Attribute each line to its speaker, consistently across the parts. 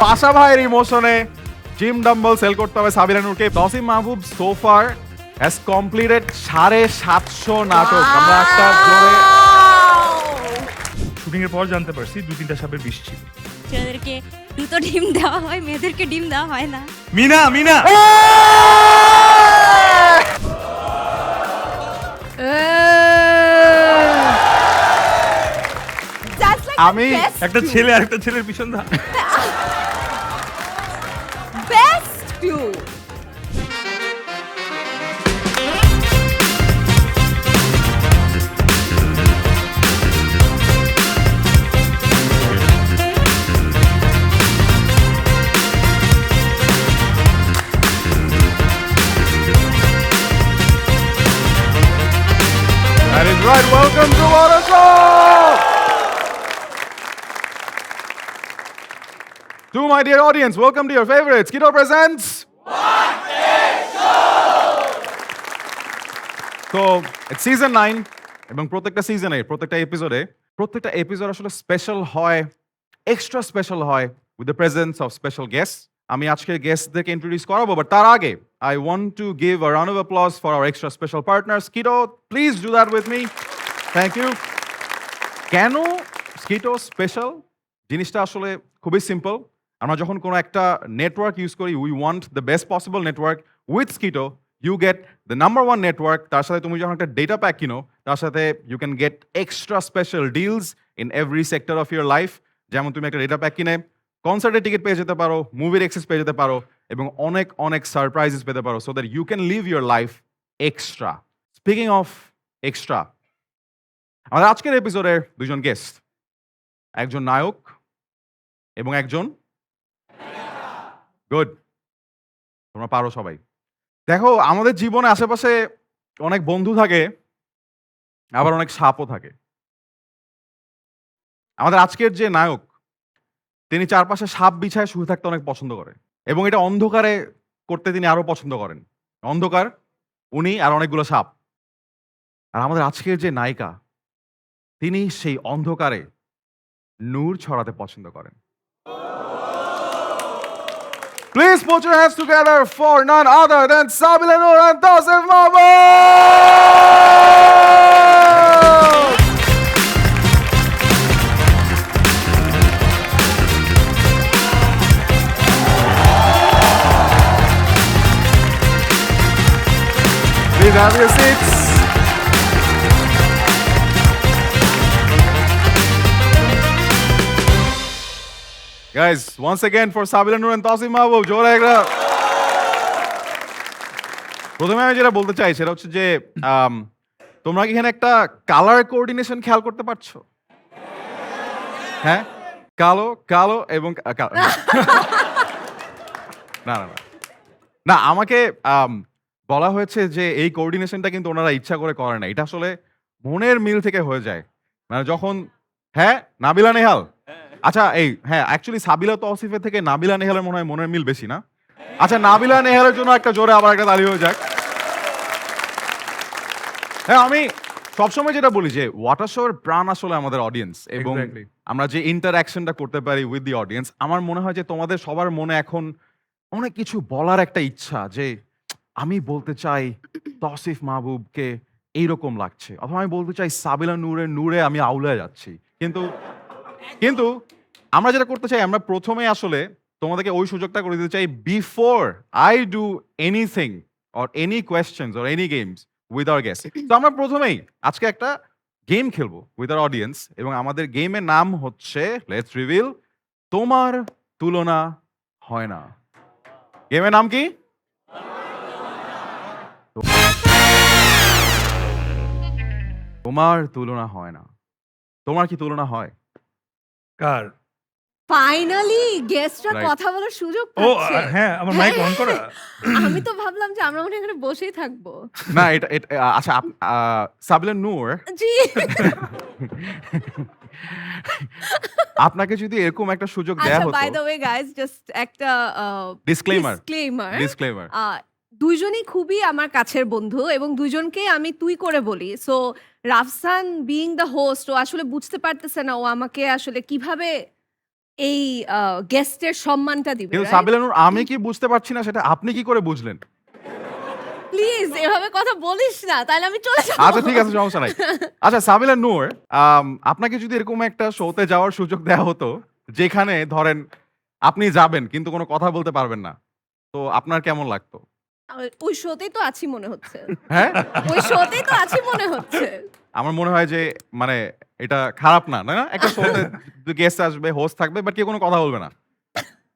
Speaker 1: পাশা ভাইয়ের ইমোশনে gym dumbbell sell করতে হবে সাবিনা নূরকে। Tasim Mahbub so far has completed 750 নাটক। আমরা একটা জোরে
Speaker 2: শুটিং এর পর জানতে পারছি 2-3টা সাপের বিষ ছিল।
Speaker 3: ছেলেদেরকে দুটো ডিম দেওয়া হয়, মেয়েদেরকে ডিম দেওয়া হয় না।
Speaker 2: মিনা মিনা
Speaker 1: আমি
Speaker 2: একটা ছেলে আরেকটা ছেলের পিছন ধা
Speaker 4: best clue.
Speaker 1: That is right. Welcome to Water Show. To my dear audience, welcome to your favorites. Kido presents So, it's season 9 এবং প্রত্যেকটা সিজনে প্রত্যেকটা এপিসোড আসলে স্পেশাল হয়, এক্সট্রা স্পেশাল হয় with the presence of special guest. আমি আজকে গেস্টদেরকে introduce করাবো, বাট তার আগে I want to give a round of applause for our extra special partners. Kido, please do that with me. Thank you. কেন Kido special? জিনিসটা আসলে খুবই simple. আমরা যখন কোনো একটা নেটওয়ার্ক ইউজ করি, we want the best possible network. With Kido, you get the number one network. তার সাথে তুমি যখন একটা ডেটা প্যাক কিনো, তার সাথে you can get extra special deals in every sector of your life. যেমন তুমি একটা ডেটা প্যাক কিনে কনসার্টের টিকিট পেয়ে যেতে পারো, মুভির অ্যাক্সেস পেয়ে যেতে পারো এবং অনেক অনেক সারপ্রাইজেস পেতে পারো, so that you can live your life extra. Speaking of extra, আমাদের আজকের এপিসোডের দুজন গেস্ট, একজন নায়ক এবং একজন গুড। তোমরা পারো সবাই। দেখো, আমাদের জীবনে আশেপাশে অনেক বন্ধু থাকে, আবার অনেক সাপও থাকে। আমাদের আজকের যে নায়ক, তিনি চারপাশে সাপ বিছায় শুয়ে থাকতে অনেক পছন্দ করে এবং এটা অন্ধকারে করতে তিনি আরো পছন্দ করেন। অন্ধকার, উনি আর অনেকগুলো সাপ। আর আমাদের আজকের যে নায়িকা, তিনি সেই অন্ধকারে নূর ছড়াতে পছন্দ করেন। Please put your hands together for none other than Sabila Noor and Tasif Mahmood! Please have your seats. Guys, once again for Sabila Noor and Tasif Mahmood, জোরে একটা। প্রথমে আমি যেটা বলতে চাই সেটা হচ্ছে যে তোমরা কি এখানে একটা কালার কোঅর্ডিনেশন খেয়াল করতে পারছো? হ্যাঁ, কালো কালো এবং না না না না, আমাকে বলা হয়েছে যে এই কোঅর্ডিনেশনটা কিন্তু ওনারা ইচ্ছা করে করে না, এটা আসলে মনের মিল থেকে হয়ে যায়। মানে যখন, হ্যাঁ নাবিলা নেহাল, আচ্ছা এই হ্যাঁ অ্যাকচুয়ালি সাবিলা তৌসিফের থেকে নাবিলা নেহালের মনে হয় মনের মিল বেশি না? আচ্ছা, নাবিলা নেহালের জন্য একটা জোরে আবার একটা তালি হয়ে যাক। হ্যাঁ, আমি সবসময় যেটা বলি যে ওয়াটার শোর প্রাণ আসলে আমাদের অডিয়েন্স এবং
Speaker 2: Exactly.
Speaker 1: আমরা যে ইন্টারঅ্যাকশনটা করতে পারি উইথ দি অডিয়েন্স। আমার মনে হয় যে তোমাদের সবার মনে এখন অনেক কিছু বলার একটা ইচ্ছা, যে আমি বলতে চাই তৌসিফ মাহবুবকে এইরকম লাগছে, অথবা আমি বলতে চাই সাবিলা নূরে আমি আউলে যাচ্ছি। কিন্তু কিন্তু আমরা যেটা করতে চাই, আমরা প্রথমে আসলে তোমাদেরকে ওই সুযোগটা করে দিতে চাই before I do anything or any questions or any games with our guest. তো আমরা প্রথমেই আজকে একটা গেম খেলবো উইথ আওয়ার অডিয়েন্স এবং আমাদের গেমের নাম হচ্ছে লেটস রিভিল তোমার তুলনা হয় না। গেমের নাম কি? তোমার তুলনা হয় না। তোমার কি তুলনা হয়?
Speaker 2: কার?
Speaker 4: ফাইনালি গেস্টরা
Speaker 1: Right.
Speaker 4: কথা বলার সুযোগ
Speaker 2: ও
Speaker 4: পাচ্ছে।
Speaker 2: হ্যাঁ, আমার মাইক অন করা।
Speaker 4: আমি তো ভাবলাম যে আমরা মনে হয় এখানে বসেই থাকবো।
Speaker 1: না, এটা আচ্ছা, সাবিলা নূর,
Speaker 4: জি।
Speaker 1: আপনাকে যদি এরকম একটা সুযোগ দেয়া
Speaker 4: আচ্ছা,
Speaker 1: হতো।
Speaker 4: By the way guys, just একটা
Speaker 1: ডিসক্লেমার
Speaker 4: ডিসক্লেমার। দুইজনই খুবই আমার কাছের বন্ধু এবং দুইজনকে আমি তুই করে বলি। So Rafsan being the host, ও আসলে বুঝতে পারতেছে না ও আমাকে আসলে কিভাবে এই গেস্টের সম্মানটা দিবে।
Speaker 1: কিন্তু সাবিলা নূর আমি কি বুঝতে পারছি না সেটা আপনি কি করে বুঝলেন?
Speaker 4: প্লিজ এভাবে কথা বলিস না, তাহলে আমি চলে যাব।
Speaker 1: আচ্ছা ঠিক আছে, সমস্যা নাই। আচ্ছা সাবিলা নূর, আপনাকে যদি এরকম একটা শোতে যাওয়ার সুযোগ দেওয়া হতো যেখানে ধরেন আপনি যাবেন কিন্তু কোনো কথা বলতে পারবেন না, তো আপনার কেমন লাগতো?
Speaker 4: ওই শোতেই তো আছি মনে হচ্ছে।
Speaker 1: হ্যাঁ,
Speaker 4: ওই শোতেই তো আছি মনে হচ্ছে।
Speaker 1: আমার মনে হয় যে মানে এটা খারাপ না, না একটা শোতে গেস্ট আসবে, হোস্ট থাকবে, বাট কেউ কোনো কথা বলবে না,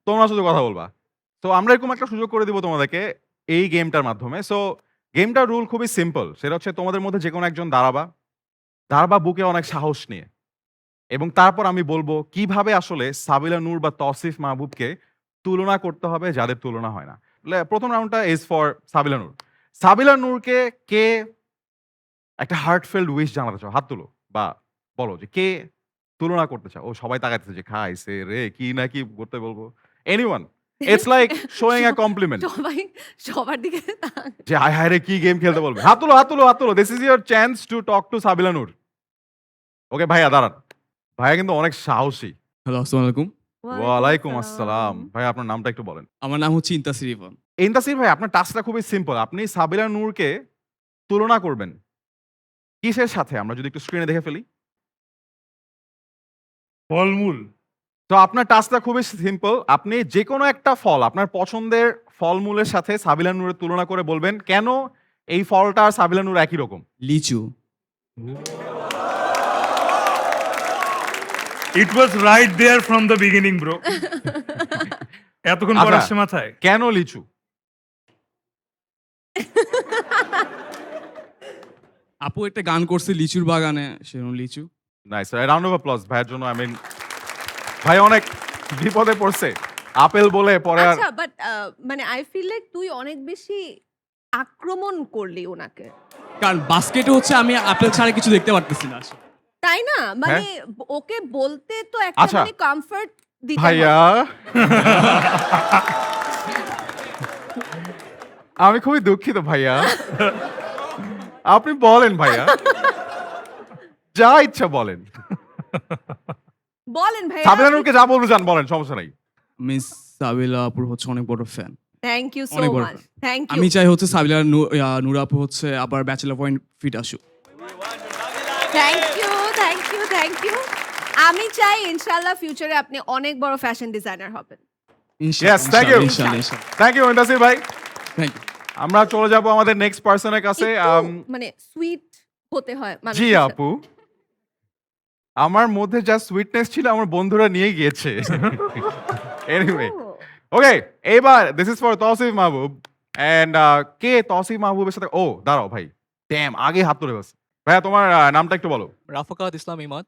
Speaker 1: তোমরা শুধু কথা বলবা। তো আমরা এরকম একটা সুযোগ করে দিব তোমাদেরকে এই গেমটার মাধ্যমে। সো গেমটার রুল খুবই সিম্পল, সেটা হচ্ছে তোমাদের মধ্যে যে কোনো একজন দাঁড়াবা বুকে অনেক সাহস নিয়ে, এবং তারপর আমি বলবো কিভাবে আসলে সাবিলা নূর বা তৌসিফ মাহবুবকে তুলনা করতে হবে যাদের তুলনা হয় না। প্রথম রাউন্ডটা ইজ ফর সাবিলা নূর। সাবিলা নূরকে কে একটা হার্টফেল্ড উইশ জানাতে চাও? হাত তুলো বা বলো যে কে তুলনা করতে চাও। ও সবাই তাকাইতেছে যে খাইছে রে, কি না কি করতে বলবো। Anyone, it's like showing a complement.
Speaker 4: সবাই সবার দিকে
Speaker 1: যে হায় হায় রে কি গেম খেলতে বলবে। হাত তুলো, হাত তুলো, হাত তুলো। This is your chance to talk to Sabila Noor. Okay ভাইয়া দাঁড়ান। ভাইয়া কিন্তু অনেক সাহসী।
Speaker 5: হ্যালো, আসসালামু আলাইকুম।
Speaker 1: ওয়ালাইকুম আসসালাম। ভাই আপনার নামটা একটু বলেন।
Speaker 5: আমার নাম হচ্ছে ইন্তাসির ইরফান।
Speaker 1: ইন্তাসির ভাই, আপনার টাস্কটা খুবই সিম্পল। আপনি সাবিলা নূরকে তুলনা করবেন কিসের সাথে? আমরা যদি একটু স্ক্রিনে দেখে ফেলি।
Speaker 2: ফলমূল।
Speaker 1: তো আপনার টাস্কটা খুবই সিম্পল। আপনি যেকোনো একটা ফল, আপনার পছন্দের ফলমূলের সাথে সাবিলা নূরের তুলনা করে বলবেন কেন এই ফলটা আর সাবিলা নূর একই রকম।
Speaker 5: লিচু।
Speaker 2: It was right there from the beginning bro. এতক্ষণ পর
Speaker 1: আচ্ছা।
Speaker 2: আসছে মাথায়।
Speaker 1: কেন লিচু?
Speaker 5: আপু একটা গান করছে লিচুর বাগানে, সেরকম লিচু।
Speaker 1: নাইস, রাউন্ড অফ অ্যাপ্লজ ভাইয়ের জন্য। আই মিন ভাই অনেক বিপদে পড়ছে আপেল বলে পরে আর।
Speaker 4: আচ্ছা বাট মানে আই ফিল লাইক তুই অনেক বেশি আক্রমণ করলি ওনাকে,
Speaker 5: কারণ বাস্কেটে হচ্ছে আমি আপেল ছাড়া কিছু দেখতে পারতেছি না।
Speaker 4: তাই না? মানে ওকে বলতে তো একটা
Speaker 1: আচ্ছা।
Speaker 4: মানে কমফর্ট দিতে
Speaker 1: ভাইয়া আমি খুবই দুঃখিত ভাইয়া, আপনি বলেন ভাইয়া, যা ইচ্ছা বলেন।
Speaker 4: বলেন ভাই।
Speaker 1: সাবিলা নূরকে যা বলতে চান বলেন, সমস্যা নাই।
Speaker 5: মিস সাবিলা আপুর হচ্ছে অনেক বড় ফ্যান।
Speaker 4: থ্যাংক ইউ সো
Speaker 5: অনেক বড়
Speaker 4: মাচ।
Speaker 5: fan।
Speaker 4: Thank you.
Speaker 5: আমি চাই হচ্ছে সাবিলা নূর আপু হচ্ছে আবার ব্যাচেলর পয়েন্ট ফিট আসুক।
Speaker 4: Thank you, thank you, thank you. আমি চাই ইনশাআল্লাহ ফিউচারে আপনি অনেক বড় ফ্যাশন ডিজাইনার হবেন।
Speaker 1: Yes, thank you.
Speaker 5: ইনশাআল্লাহ।
Speaker 1: থ্যাংক ইউ ইন্দাসির ভাই।
Speaker 5: Thank you.
Speaker 1: আমরা চলে যাব আমাদের নেক্সট পার্সনের কাছে।
Speaker 4: একটু মানে সুইট হতে হয়
Speaker 1: জি
Speaker 4: মানুষের সাথে।
Speaker 1: আপু, আমার মধ্যে যা সুইটনেস ছিল আমার বন্ধুরা নিয়ে গিয়েছে। এনিওয়ে, ওকে, এবার this is for Tausif Mahbub and কে তৌসিফ মাহবুবের সাথে। ও দাঁড়াও ভাই, ড্যাম আগে হাত তুলে বস। ভাইয়া তোমার নামটা একটু বলো।
Speaker 6: রাফাকাত ইসলাম ইমাদ,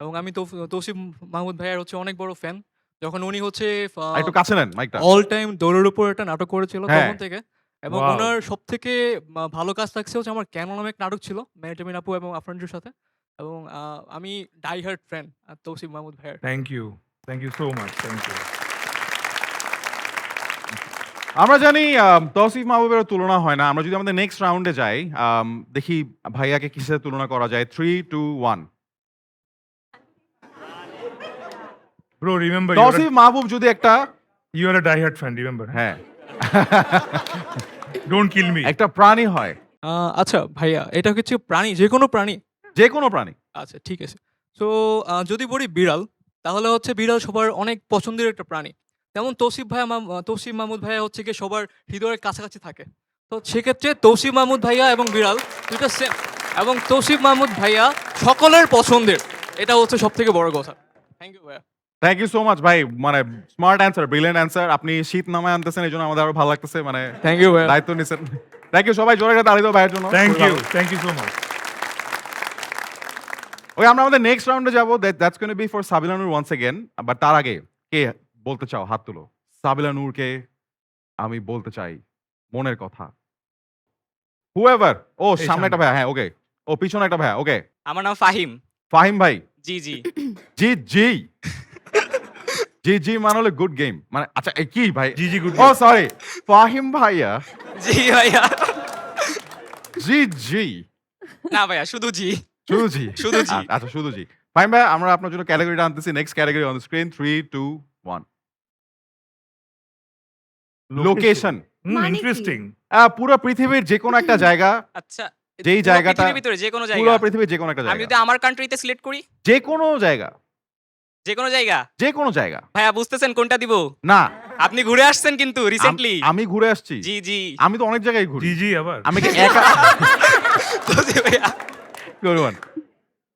Speaker 6: এবং আমি তৌসিফ মাহমুদ ভাইয়ের হচ্ছে অনেক বড় ফ্যান। যখন উনি হচ্ছে
Speaker 1: আর একটু কাছে নেন মাইকটা।
Speaker 6: অল টাইম দৌড়ের উপর একটা নাটক করেছিল
Speaker 1: হ্যাঁ।
Speaker 6: তখন থেকে, এবং
Speaker 2: Wow.
Speaker 6: ওনার সব থেকে ভালো কাজ লাগছে হচ্ছে আমার কেন নামে এক নাটক ছিল মেহটামিন আপু এবং আফরানজুর সাথে, এবং আমি die hard fan Tausif Mahmud ভাইয়ের।
Speaker 2: Thank you so much. Thank you.
Speaker 1: আমরা জানি তৌসিফ মাহবুবের তুলনা হয় না। আমরা যদি আমাদের নেক্সট রাউন্ডে যাই, দেখি ভাইয়াকে কিসের তুলনা করা যায়। 3, 2, 1।
Speaker 2: ব্রো রিমেম্বার
Speaker 1: তৌসিফ মাহবুব যদি একটা,
Speaker 2: you are a die hard fan, remember.
Speaker 1: হ্যাঁ,
Speaker 2: ডোন্ট কিল মি।
Speaker 1: একটা প্রাণী হয়,
Speaker 6: আচ্ছা ভাইয়া, এটা হচ্ছে প্রাণী, যে কোনো প্রাণী?
Speaker 1: যে কোনো প্রাণী।
Speaker 6: আচ্ছা ঠিক আছে। সো যদি বলি বিড়াল, তাহলে হচ্ছে বিড়াল সবার অনেক পছন্দের একটা প্রাণী। তেমন তৌসিফ মাহমুদ ভাইয়া হচ্ছে কি সবার হৃদয়ের কাছাকাছি থাকে। তো সেক্ষেত্রে তৌসিফ মাহমুদ ভাইয়া এবং বিড়াল দুটো সেম, এবং তৌসিফ মাহমুদ ভাইয়া সকলের পছন্দের, এটা হচ্ছে সব থেকে বড় কথা। থ্যাংক ইউ ভাইয়া।
Speaker 1: থ্যাংক ইউ সো মাচ ভাই, মানে স্মার্ট অ্যান্সার, ব্রিলিয়েন্ট অ্যান্সার। আপনি শীত নামায় আনতেছেন, এই জন্য আমাদের আরো ভালো লাগতেছে, মানে
Speaker 6: থ্যাংক ইউ ভাইয়া।
Speaker 1: দায়িত্ব নিছেন। থ্যাংক ইউ সবাই, জোরে একটা তালি দাও ভাইয়ের জন্য।
Speaker 2: Thank you so much.
Speaker 1: Okay, আমরা আমাদের নেক্সট রাউন্ডে যাবো। That's gonna be for Sabila Noor once again. But তার আগে কে বলতে চাও হাত তুলো। সাবিলা নূরকে আমি বলতে চাই মনের কথা। হুএভার। ও
Speaker 2: এই
Speaker 1: সামনে একটা
Speaker 2: সামনে।
Speaker 1: ভাই, হ্যাঁ ওকে। ও পিছনে একটা ভাই, ওকে।
Speaker 7: আমার নাম ফাহিম।
Speaker 1: ফাহিম ভাই।
Speaker 7: জি জি।
Speaker 1: জি জি জি জি মানে হলো গুড গেম, মানে আচ্ছা এই কি ভাই?
Speaker 2: জি জি গুড।
Speaker 1: ও সরি, ফাহিম ভাইয়া।
Speaker 7: জি ভাইয়া।
Speaker 1: জি জি
Speaker 7: না ভাইয়া, শুধু জি।
Speaker 1: শুধু জি,
Speaker 7: শুধু জি।
Speaker 1: আচ্ছা শুধু জি। ফাইন ভাই, আমরা আপনার জন্য ক্যাটাগরিটা আনতেছি। Next category on screen 3 2 1 location.
Speaker 4: মানে কি?
Speaker 2: ইন্টারেস্টিং।
Speaker 1: পুরো পৃথিবীর যে কোনো একটা জায়গা,
Speaker 7: আচ্ছা
Speaker 1: যেই
Speaker 7: পুরো
Speaker 1: জায়গাটা
Speaker 7: পৃথিবীর ভিতরে যে কোনো
Speaker 1: পুরো
Speaker 7: জায়গা
Speaker 1: পৃথিবীর যে কোনো একটা
Speaker 7: আমি
Speaker 1: জায়গা,
Speaker 7: যদি আমার কান্ট্রিতে সিলেক্ট করি
Speaker 1: যে কোনো জায়গা,
Speaker 7: যে কোনো জায়গা
Speaker 1: যে কোনো জায়গা।
Speaker 7: ভাইয়া বুঝতেছেন কোনটা দিব
Speaker 1: না,
Speaker 7: আপনি ঘুরে আসছেন কিন্তু রিসেন্টলি
Speaker 1: আমি ঘুরে আসছি।
Speaker 7: জি জি
Speaker 1: আমি তো অনেক জায়গায় ঘুরি।
Speaker 2: জি জি আবার।
Speaker 1: আমি কি একা
Speaker 7: তৌসিফ ভাইয়া
Speaker 1: করবেন?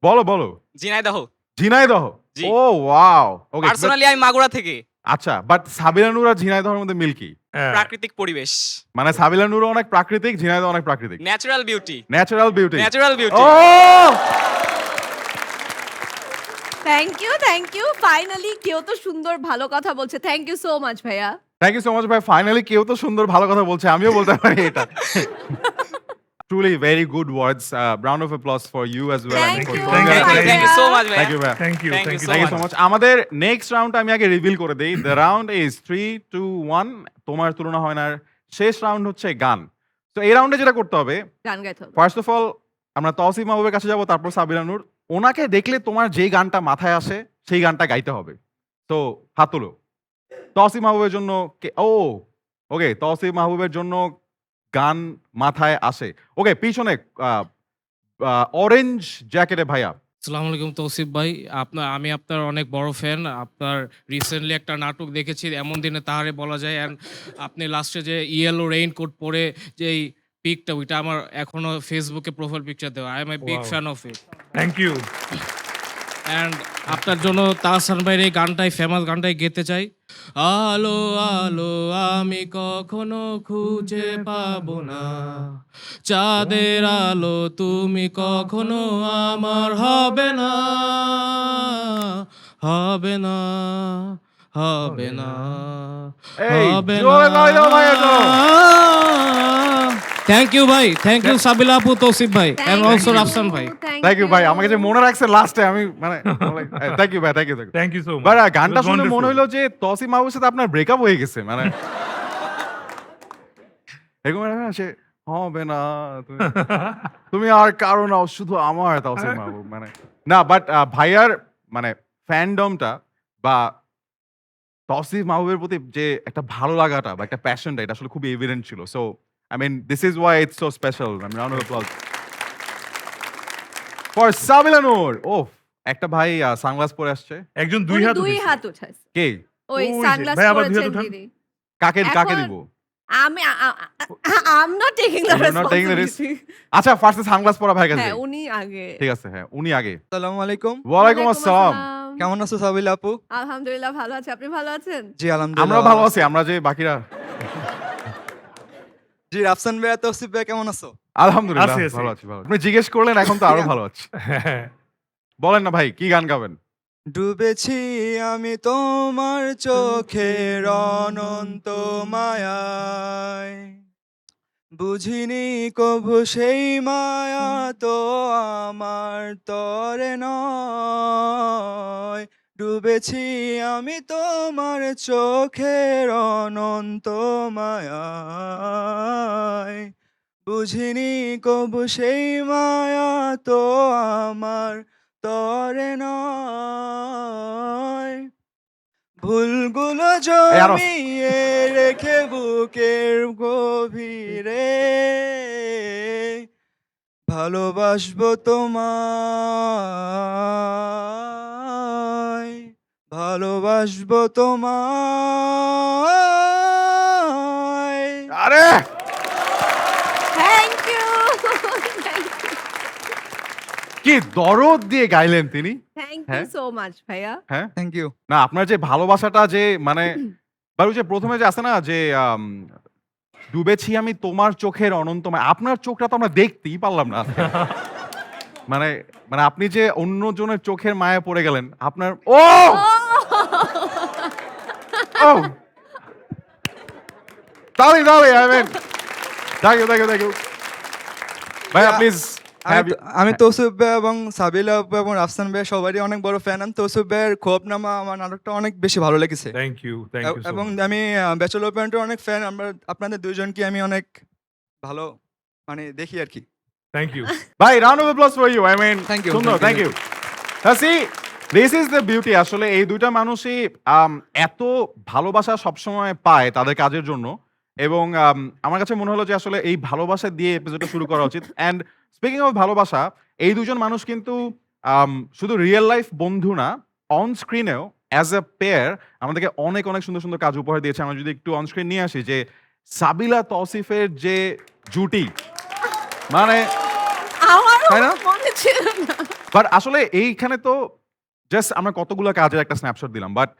Speaker 1: বলো বলো।
Speaker 7: ঝিনাইদহ
Speaker 1: ঝিনাইদহ।
Speaker 7: জি।
Speaker 1: ও ওয়াও, ওকে।
Speaker 7: পার্সোনালি আমি মাগুরা থেকে
Speaker 1: আচ্ছা, বাট সাবিলা নূর আর ঝিনাইদহের মধ্যে মিল কি?
Speaker 2: হ্যাঁ।
Speaker 7: প্রাকৃতিক পরিবেশ
Speaker 1: মানে সাবিলা নূর অনেক প্রাকৃতিক, ঝিনাইদহ অনেক প্রাকৃতিক।
Speaker 7: Natural beauty
Speaker 1: natural beauty.
Speaker 7: Natural beauty
Speaker 1: ও
Speaker 4: থ্যাংক ইউ ফাইনালি কেউ তো সুন্দর ভালো কথা বলছে। থ্যাংক ইউ সো মাচ ভাইয়া।
Speaker 1: থ্যাংক ইউ সো মাচ ভাই। ফাইনালি কেউ তো সুন্দর ভালো কথা বলছে, আমিও বলতে পারি এটা। Truly very good words. Round of applause for you as well.
Speaker 4: Thank
Speaker 1: and for
Speaker 4: you.
Speaker 1: Thank
Speaker 7: thank you so much ভাইয়া
Speaker 1: you, ভাই।
Speaker 2: Thank you
Speaker 7: Thank you
Speaker 2: thank you
Speaker 7: so
Speaker 1: Thank you so much. আমাদের next round আমি আগে reveal করে দেই। The round is 3 2 1। তোমার তুলনা হয় না। আর শেষ রাউন্ড হচ্ছে গান। তো এই রাউন্ডে যেটা করতে হবে,
Speaker 4: গান গাইতে হবে।
Speaker 1: ফার্স্ট অফ অল আমরা তৌসিফ মাহবুবের কাছে যাব, তারপর সাবিলা নূর। ওনাকে দেখলে তোমার যেই গানটা মাথায় আসে সেই গানটা গাইতে হবে। তো হাত তুলো। তৌসিফ মাহবুবের জন্য ওকে, তৌসিফ মাহবুবের জন্য গান মাথায় আসে। ওকে, পিছনে অরেঞ্জ জ্যাকেটে ভাইয়া।
Speaker 8: আসসালামু আলাইকুম তৌসিফ ভাই, আমি আপনার অনেক বড় ফ্যান। আপনার রিসেন্টলি একটা নাটক দেখেছি, এমন দিনে তাহারে বলা যায়। অ্যান্ড আপনি লাস্টে যে ইয়েলো রেইন কোট পরে যে এই পিকটা, ওইটা আমার এখনো ফেসবুকে প্রোফাইল পিকচার দেওয়া। I am a big
Speaker 2: Wow.
Speaker 8: Fan of it.
Speaker 2: Thank you.
Speaker 8: And আপনার জন্য তাহসান ভাইয়ের এই গানটাই, ফেমাস গানটাই গেতে চাই। আলো আলো আমি কখনো খুঁজে পাবো না, চাঁদের আলো তুমি কখনো আমার হবে না, হবে না, হবে না,
Speaker 1: এই,
Speaker 8: হবে
Speaker 1: জোরে তালি দাও ভাইয়ের
Speaker 8: না।
Speaker 1: জন্য।
Speaker 8: থ্যাংক ইউ ভাই, থ্যাংক ইউ সাবিলা আপু, তৌসিফ ভাই,
Speaker 4: Thank
Speaker 8: and also
Speaker 4: you,
Speaker 8: Rafsan ভাই।
Speaker 1: থ্যাংক ইউ ভাই, আমাকে যে মনে রাখছে লাস্টে, আমি মানে থ্যাংক ইউ ভাই, thank you.
Speaker 2: Thank you so much.
Speaker 1: But গানটা শুনে মনে হলো যে তৌসিফ মাহবুবের সাথে আপনার ব্রেকআপ হয়ে গেছে। মানে এরকম একটা না, সে হবে না, তুমি আর কারো নাও, শুধু আমার তৌসিফ মাহবুব। মানে না, বাট ভাইয়ার মানে ফ্যান্ডমটা বা তৌসিফ মাহবুবের প্রতি যে একটা ভালো লাগাটা বা একটা প্যাশনটা, এটা আসলে খুব এভিডেন্ট ছিল। So I mean, this is why it's so special. I mean, round of applause for Sabila Noor. Oh, একটা ভাই সানগ্লাস পরে আসছে।
Speaker 2: একজন দুই
Speaker 4: উনি
Speaker 2: হাত
Speaker 4: দুই
Speaker 2: উঠেছে।
Speaker 4: হাত উঠাইছে।
Speaker 1: কে?
Speaker 4: ওই
Speaker 2: ওই যে,
Speaker 4: সানগ্লাস
Speaker 2: ভাই আবার দুই হাত
Speaker 4: পরেছেন
Speaker 2: উঠান।
Speaker 4: দিদি।
Speaker 1: কাকে
Speaker 4: এখন
Speaker 1: দিব?
Speaker 4: আমি I'm not taking the
Speaker 1: You're not taking the risk?
Speaker 4: responsibility.
Speaker 1: আচ্ছা, ফার্স্টে সানগ্লাস পরা ভাই কাছে
Speaker 4: হ্যাঁ,
Speaker 1: যাই।
Speaker 4: উনি আগে।
Speaker 1: ঠিক আছে, হ্যাঁ, উনি আগে।
Speaker 9: আসসালামু আলাইকুম।
Speaker 1: ওয়ালাইকুম আসসালাম।
Speaker 9: কেমন আছো সাবিলা আপু?
Speaker 4: আলহামদুলিল্লাহ ভালো আছি। আপনি ভালো আছেন?
Speaker 9: জি আলহামদুলিল্লাহ।
Speaker 1: আমরা ভালো আছি, আমরা যে বাকিরা।
Speaker 9: জি রাফসান ভাই, তৌসিফ ভাই কেমন আছো?
Speaker 1: আলহামদুলিল্লাহ
Speaker 2: আছি, আছি।
Speaker 1: ভালো আছি, ভালো। আপনি জিজ্ঞেস করলেন, এখন তো আরো ভালো আছি।
Speaker 2: হ্যাঁ।
Speaker 1: বলেন না ভাই, কি গান গাবেন?
Speaker 9: ডুবেছি আমি তোমার চোখের অনন্ত মায়ায়, বুঝিনি কভু সেই মায়া তো আমার তরে নয়। ডুবেছি আমি তোমার চোখের অনন্ত মায়ায়, বুঝিনি কভু সেই মায়া তো আমার তরে নয়। ভুলগুলো
Speaker 1: আরো।
Speaker 9: জমিয়ে রেখে বুকের গভীরে ভালোবাসবো তোমায়, ভালোবাসবো তোমায়।
Speaker 1: আরে
Speaker 4: থ্যাংক ইউ।
Speaker 1: কি দরদ দিয়ে গাইলেন তিনি।
Speaker 4: থ্যাংক ইউ
Speaker 1: হ্যাঁ।
Speaker 4: সো মাচ ভাইয়া।
Speaker 1: হ্যাঁ,
Speaker 9: থ্যাংক ইউ।
Speaker 1: না, আপনার যে ভালোবাসাটা যে মানে বারু যে প্রথমে যে আছে না যে ডুবেছি আমি তোমার চোখের অনন্ত মায়া, আপনার চোখটা তো আমরা দেখতেই পারলাম না। মানে মানে আপনি যে অন্যজনের চোখের মায়া পড়ে গেলেন, আপনার ও ও তালি তালি, I mean thank you thank you thank you ভাইয়া, প্লিজ।
Speaker 9: আমি তৌসিফ ভাই এবং সাবিলা আপু এবং রাফসান ভাই সবারই অনেক বড় ফ্যান। আমি তৌসিফ ভাইয়ের খোয়াবনামা আমার নাটকটা অনেক বেশি ভালো লেগেছে।
Speaker 2: থ্যাংক ইউ সো
Speaker 9: এবং
Speaker 2: মাচ।
Speaker 9: আমি ব্যাচেলর পয়েন্টের অনেক ফ্যান। আমরা আপনাদের দুইজনকে আমি অনেক ভালো মানে দেখি আর কি।
Speaker 2: Thank you.
Speaker 1: ভাই, round of applause for you. I mean
Speaker 9: Thank you,
Speaker 1: সুন্দর,
Speaker 9: thank you,
Speaker 1: thank you. See this is the beauty. আসলে এই দুইটা মানুষই এত ভালোবাসা সবসময় পায় তাদের কাজের জন্য, এবং আমার কাছে মনে হলো যে আসলে এই ভালোবাসা দিয়ে এপিসোডটা শুরু করা উচিত। অ্যান্ড স্পিকিং অফ ভালোবাসা, এই দুজন মানুষ কিন্তু শুধু রিয়েল লাইফ বন্ধু না, অন স্ক্রিনেও অ্যাজ এ পেয়ার আমাদেরকে অনেক অনেক সুন্দর সুন্দর কাজ উপহার দিয়েছে। আমরা যদি একটু অন স্ক্রিন নিয়ে আসি, যে সাবিলা তৌসিফের যে জুটি, মানে
Speaker 4: আমারও
Speaker 1: তাই না?
Speaker 4: মনে ছিল না।
Speaker 1: বাট আসলে এইখানে তো জাস্ট আমরা কতগুলো কাজের একটা স্ন্যাপশট দিলাম, but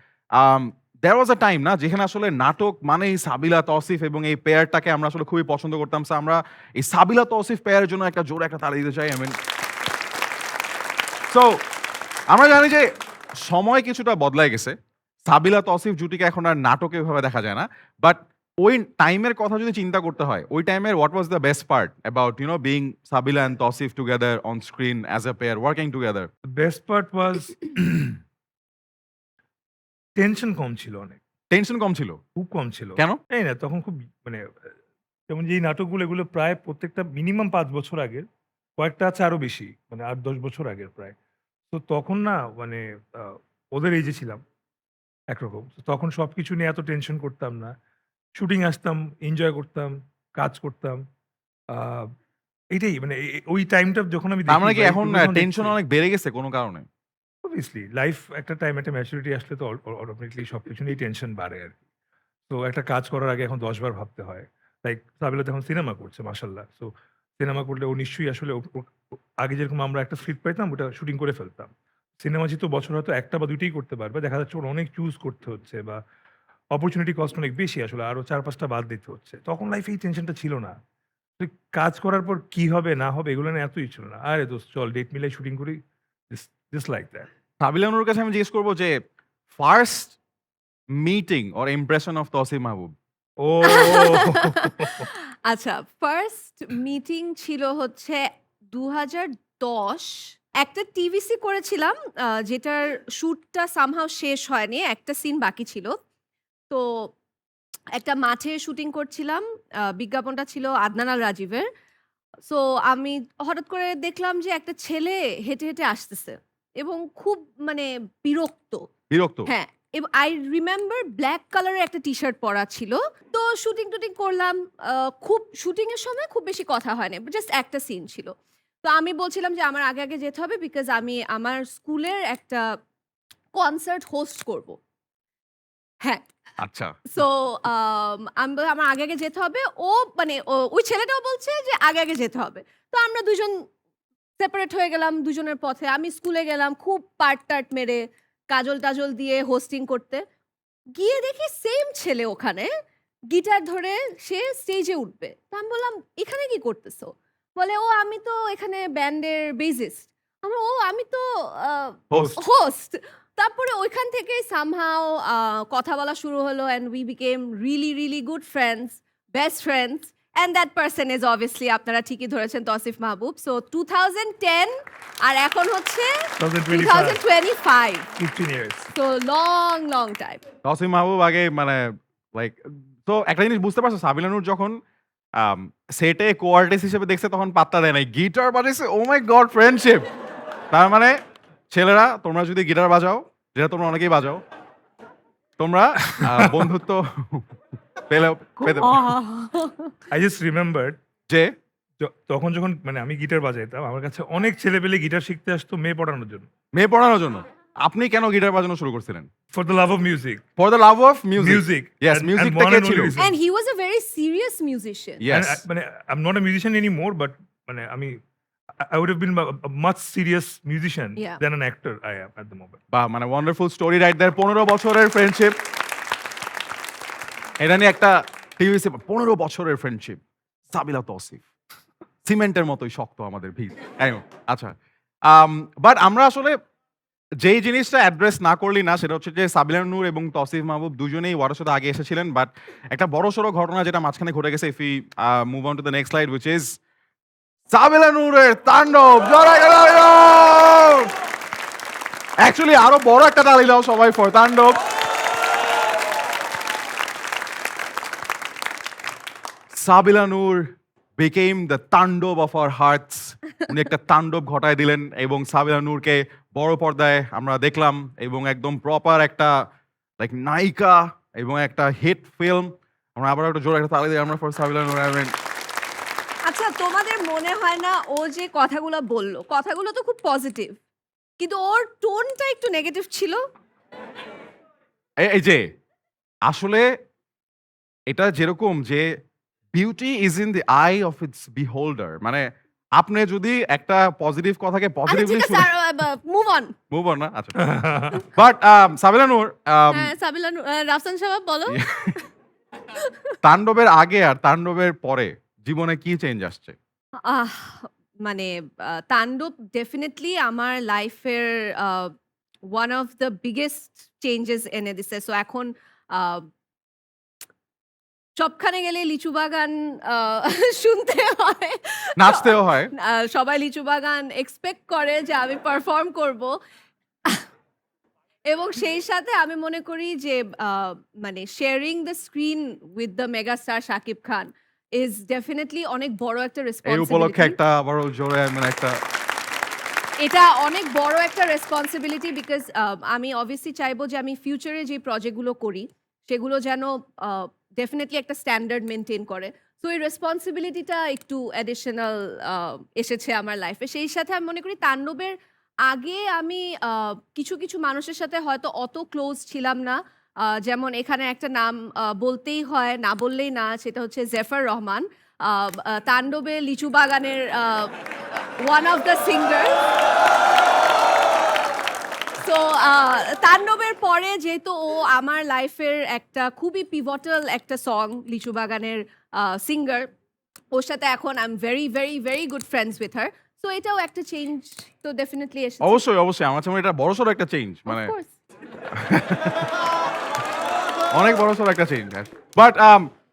Speaker 1: there was a time না যেখানে আসলে নাটক মানে এই সাবিলা তৌসিফ এবং এই পেয়ারটাকে আমরা আসলে খুবই পছন্দ করতাম। So আমরা এই সাবিলা তৌসিফ পেয়ারের জন্য একটা জোরে একটা তালি দিতে চাই। সো আমরা জানি যে সময় কিছুটা বদলায় গেছে, সাবিলা তৌসিফ জুটিকে এখন আর নাটকে ভাবে দেখা যায় না, বাট ওই টাইমের কথা যদি চিন্তা করতে হয়, ওই টাইমের what was the best part about being Sabila and Tausif together on screen as a pair working together?
Speaker 2: The best part was tension কম ছিল, অনেক
Speaker 1: টেনশন কম ছিল?
Speaker 2: খুব কম ছিল।
Speaker 1: কেন?
Speaker 2: এই না তখন খুব মানে যেমন যে এই নাটকগুলো এগুলো প্রায় প্রত্যেকটা মিনিমাম 5 বছর আগের, কয়েকটা আছে আরো বেশি, মানে 8-10 বছর আগের প্রায়। তো তখন না মানে ওদের এজে ছিলাম একরকম। তো তখন সবকিছু নিয়ে এত টেনশন করতাম না। শুটিং আসতাম, এনজয় করতাম, কাজ করতাম। আহ, এটাই মানে ওই টাইমটা যখন আমি
Speaker 1: তার মানে কি এখন টেনশন অনেক বেড়ে গেছে কোনো কারণে?
Speaker 2: অবভিয়াসলি লাইফ একটা টাইম, একটা ম্যাচুরিটি আসলে তো অটোমেটিকলি সবকিছু নিয়ে টেনশন বাড়ে আর কি। তো একটা কাজ করার আগে এখন 10 বার ভাবতে হয়। লাইক সাবিলা তো এখন সিনেমা করছে মাশাল্লাহ। সো সিনেমা করলে ও নিশ্চয়ই আসলে আগে যেরকম আমরা একটা স্ক্রিপ্ট পাইতাম ওটা শুটিং করে ফেলতাম। সিনেমা যেহেতু বছর হয়তো একটা বা দুইটাই করতে পারবে, দেখা যাচ্ছে ওর অনেক চুজ করতে হচ্ছে বা অপরচুনিটি কস্ট অনেক বেশি, আসলে আরো 4-5টা বাদ দিতে হচ্ছে। তখন লাইফে এই টেনশনটা ছিল না। তুই কাজ করার পর কি হবে না হবে এগুলো নিয়ে এতই ছিল না। আরে দোস্ত চল ডেট মিলাই শুটিং করি, জাস্ট লাইক দ্যাট।
Speaker 1: সাবিলা নুরের কাছে আমি জিজ্ঞেস করবো যে first meeting or impression of Tausif Mahbub.
Speaker 2: ও
Speaker 4: আচ্ছা, ফার্স্ট মিটিং ছিল হচ্ছে 2010। একটা টিভিসি করেছিলাম, যেটার শ্যুটটা সামহাও শেষ হয়নি, একটা সিন বাকি ছিল। তো একটা মাঠে শুটিং করছিলাম, বিজ্ঞাপনটা ছিল আদনান আল রাজীবের। সো আমি হঠাৎ করে দেখলাম যে একটা ছেলে হেঁটে হেঁটে আসতেছে এবং খুব মানে বিরক্ত।
Speaker 1: বিরক্ত?
Speaker 4: হ্যাঁ, এবং আই রিমেম্বার ব্ল্যাক কালারের একটা টি শার্ট পরা ছিল। তো শুটিং টুটিং করলাম, খুব শুটিং এর সময় খুব বেশি কথা হয়নি, জাস্ট একটা সিন ছিল। তো আমি বলছিলাম যে আমার আগে আগে যেতে হবে, বিকজ আমি আমার স্কুলের একটা কনসার্ট হোস্ট করব। হ্যাঁ,
Speaker 1: আচ্ছা।
Speaker 4: সো আমি বললাম আমার আগে আগে যেতে হবে। ও মানে ওই ছেলেটাও বলছে যে আগে আগে যেতে হবে। তো আমরা দুজন সেপারেট হয়ে গেলাম দুজনের পথে। আমি স্কুলে গেলাম খুব পার্ট টার্ট মেরে, কাজল টাজল দিয়ে হোস্টিং করতে। গিয়ে দেখি সেম ছেলে ওখানে গিটার ধরে সে স্টেজে উঠবে। তো আমি বললাম এখানে কি করতেছো? বলে ও আমি তো এখানে ব্যান্ডের বেসিস্ট। আমি তো
Speaker 1: Host.
Speaker 4: হোস্ট। তারপরে ওইখান থেকে সামহাও কথা বলা শুরু হলো, and we became really really good friends, best friends. And that person is obviously, আপনারা ঠিকই ধরেছেন, তৌসিফ মাহবুব। সো 2010 আর এখন হচ্ছে 2025।
Speaker 2: 15 years।
Speaker 4: So long long time.
Speaker 1: Tausif Mahbub আগে মানে লাইক, তো একটা জিনিস বুঝতে পারছো, সাবিলা নূর যখন সেটে কোয়ার্টিস্ট হিসেবে দেখছে তখন পাত্তা দেয় নাই, গিটার বাজাইছে। ও মাই গড, ফ্রেন্ডশিপ! তার মানে ছেলেরা তোমরা যদি গিটার বাজাও, যেটা তোমরা অনেকেই বাজাও, তোমরা বন্ধুত্ব পেতে
Speaker 2: আই জাস্ট রিমেম্বার্ড
Speaker 1: যে
Speaker 2: তখন যখন মানে আমি গিটার বাজাইতাম, আমার কাছে অনেক ছেলেপেলে গিটার শিখতে আসতো মেয়ে পড়ানোর জন্য।
Speaker 1: মেয়ে পড়ানোর জন্য আপনি কেন গিটার বাজানো শুরু করছিলেন?
Speaker 2: For the love of music.
Speaker 1: For the love of music.
Speaker 2: Music.
Speaker 1: Yes,
Speaker 2: And
Speaker 1: মিউজিকটা
Speaker 2: one
Speaker 1: কে
Speaker 2: and
Speaker 1: ছিল?
Speaker 2: only reason.
Speaker 4: And he was a very serious musician.
Speaker 1: Yes.
Speaker 2: মানে I am not a musician anymore, but মানে আমি I would have been a much serious musician
Speaker 4: Yeah.
Speaker 2: than an actor I am at the moment.
Speaker 1: বা মানে wonderful story right দেয়ার। 15 বছরের friendship, এটা নিয়ে একটা TV 15 বছরের ফ্রেন্ডশিপ। সাবিলা তৌসিফ সিমেন্টের মতোই শক্ত আমাদের ভিত। আচ্ছা, বাট আমরা আসলে যেই জিনিসটা অ্যাড্রেস না করলি না, সেটা হচ্ছে যে সাবিলা নূর এবং তৌসিফ মাহবুব দুজনেই ওয়ারের সাথে আগে এসেছিলেন, বাট একটা বড়সড় ঘটনা যেটা মাঝখানে ঘটে গেছে। If you move on to the next slide, which is Sabila নূরের তাণ্ডব। অ্যাকচুয়ালি আরো বড় একটা তালি দাও সবাই ফর তাণ্ডব। সাবিলা নূর became the তাণ্ডব of our hearts. উনি একটা তাণ্ডব ঘটায় দিলেন এবং সাবিলা নূরকে বড় পর্দায় আমরা দেখলাম এবং একদম প্রপার একটা লাইক নায়িকা এবং একটা হিট ফিল্ম। আমরা আবার একটা জোরে একটা তালি দিই আমরা for Sabila Noor. I mean,
Speaker 4: আচ্ছা তোমাদের মনে হয় না ও যে কথাগুলো বললো কথাগুলো তো খুব পজিটিভ কিন্তু ওর টোনটা একটু নেগেটিভ ছিল?
Speaker 1: এই যে আসলে এটা যেরকম যে beauty is in the I of its বিহোল্ডার, মানে আপনি যদি একটা পজিটিভ কথাকে
Speaker 4: আচ্ছা
Speaker 1: পজিটিভলি
Speaker 4: ঠিক আছে মুভ অন।
Speaker 1: মুভ অন না আচ্ছা বাট সাবিলা নূর
Speaker 4: হ্যাঁ সাবিলা রাফসান সাহেব বলো।
Speaker 1: তাণ্ডবের আগে আর তাণ্ডবের পরে জীবনে কি চেঞ্জ আসছে?
Speaker 4: আহ মানে তাণ্ডব ডেফিনেটলি আমার লাইফের one of the biggest changes এনে দিছে। সো এখন আহ, সবখানে গেলে লিচু বাগান শুনতে হয়,
Speaker 1: নাচতেও হয়।
Speaker 4: সবাই লিচু বাগান এক্সপেক্ট করে যে আমি পারফর্ম করব এবং সেই সাথে আমি মনে করি যে মানে sharing the screen with the megastar Shakib Khan is definitely অনেক বড় একটা
Speaker 1: এই উপলক্ষে
Speaker 4: রেসপন্সিবিলিটি।
Speaker 1: একটা আবার জোরে মানে একটা
Speaker 4: এটা অনেক বড় একটা রেসপন্সিবিলিটি বিকজ আমি অবভিয়াসলি চাইবো যে আমি ফিউচারে যে প্রজেক্টগুলো করি সেগুলো যেন ডেফিনেটলি একটা স্ট্যান্ডার্ড মেনটেন করে। সো এই রেসপন্সিবিলিটিটা একটু অ্যাডিশনাল এসেছে আমার লাইফে। সেই সাথে আমি মনে করি তাণ্ডবের আগে আমি কিছু কিছু মানুষের সাথে হয়তো অত ক্লোজ ছিলাম না। যেমন এখানে একটা নাম বলতেই হয়, না বললেই না, সেটা হচ্ছে জেফার রহমান, তাণ্ডবে লিচু বাগানের ওয়ান অফ দ্য সিঙ্গার। তো তাণ্ডবের পরে যেহেতু ও আমার লাইফের একটা খুবই পিভটাল একটা সং, লিচু বাগানের সিঙ্গার, ওর সাথে এখন I am very very very good friends with her. So এটাও একটা চেঞ্জ তো ডেফিনেটলি এসেছে।
Speaker 1: অবশ্যই অবশ্যই আমার কাছে মনে হয় এটা বড়সড় একটা চেঞ্জ, মানে
Speaker 4: Of course.
Speaker 1: অনেক বড়সড় একটা চেঞ্জ। বাট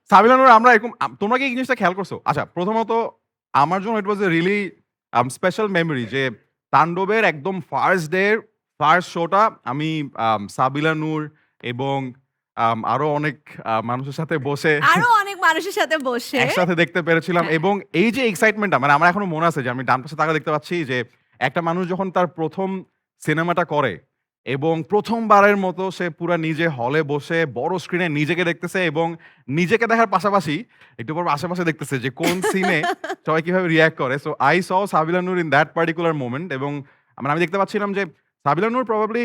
Speaker 1: সাবিলা নূর আমরা এরকম তোমরা কি এই জিনিসটা খেয়াল করছো? আচ্ছা প্রথমত আমার জন্য ইট ওয়াজ এ রিয়েলি স্পেশাল মেমরি যে তাণ্ডবের একদম ফার্স্ট ডে ফার্স্ট শোটা আমি সাবিলা নূর এবং আরো অনেক মানুষের সাথে বসে
Speaker 4: আরো অনেক মানুষের সাথে বসে
Speaker 1: একসাথে দেখতে পেরেছিলাম
Speaker 4: হ্যাঁ।
Speaker 1: এবং এই যে এক্সাইটমেন্টটা, মানে আমার এখনো মনে আছে যে আমি ডান পাশে তাকা দেখতে পাচ্ছি যে একটা মানুষ যখন তার প্রথম সিনেমাটা করে এবং প্রথমবারের মতো সে পুরা নিজে হলে বসে বড় স্ক্রিনে নিজেকে দেখতেছে এবং নিজেকে দেখার পাশাপাশি একটু পর আশেপাশে দেখতেছে যে কোন সিনে সবাই কিভাবে রিয়াক্ট করে। So I saw Sabila Noor in that particular moment এবং মানে আমি দেখতে পাচ্ছিলাম যে Sabila Noor probably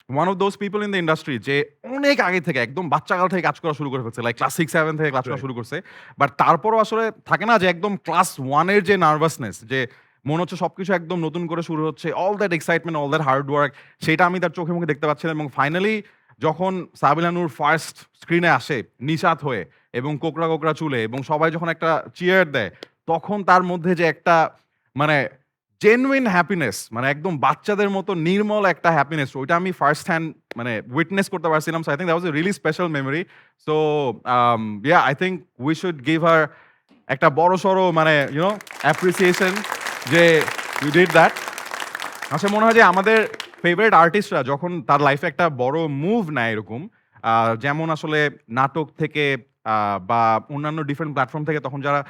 Speaker 1: one of those people in the industry যে অনেক আগে থেকে একদম বাচ্চাকাল থেকে কাজ করা শুরু করে ফেলছে, লাইক ক্লাস 6-7 থেকে কাজ করা
Speaker 2: Right.
Speaker 1: শুরু করছে। বাট তারপরও আসলে থাকে না যে একদম ক্লাস 1 এর যে নার্ভাসনেস, যে মনে হচ্ছে সবকিছু একদম নতুন করে শুরু হচ্ছে, all that excitement, all that hard work, সেটা আমি তার চোখে মুখে দেখতে পাচ্ছিলাম। এবং ফাইনালি যখন সাবিলা নূর ফার্স্ট স্ক্রিনে আসে নিশাত হয়ে এবং কোকড়া কোকড়া চুলে এবং সবাই যখন একটা চিয়ার দেয়, তখন তার মধ্যে যে একটা মানে জেনুইন হ্যাপিনেস, মানে একদম বাচ্চাদের মতো নির্মল একটা হ্যাপিনেস, ওইটা আমি ফার্স্ট হ্যান্ড মানে উইটনেস করতে পারছিলাম। So I think that was a really special memory. So yeah I think we should give her একটা বড় সড়ো মানে ইউনো অ্যাপ্রিসিয়েশন যে ইউ ডিড দ্যাট। আচ্ছা মনে হয় যে আমাদের ফেভারিট আর্টিস্টরা যখন তার লাইফে একটা বড় মুভ নেয় এরকম যেমন আসলে নাটক থেকে বা অন্যান্য ডিফারেন্ট প্ল্যাটফর্ম থেকে, তখন যারা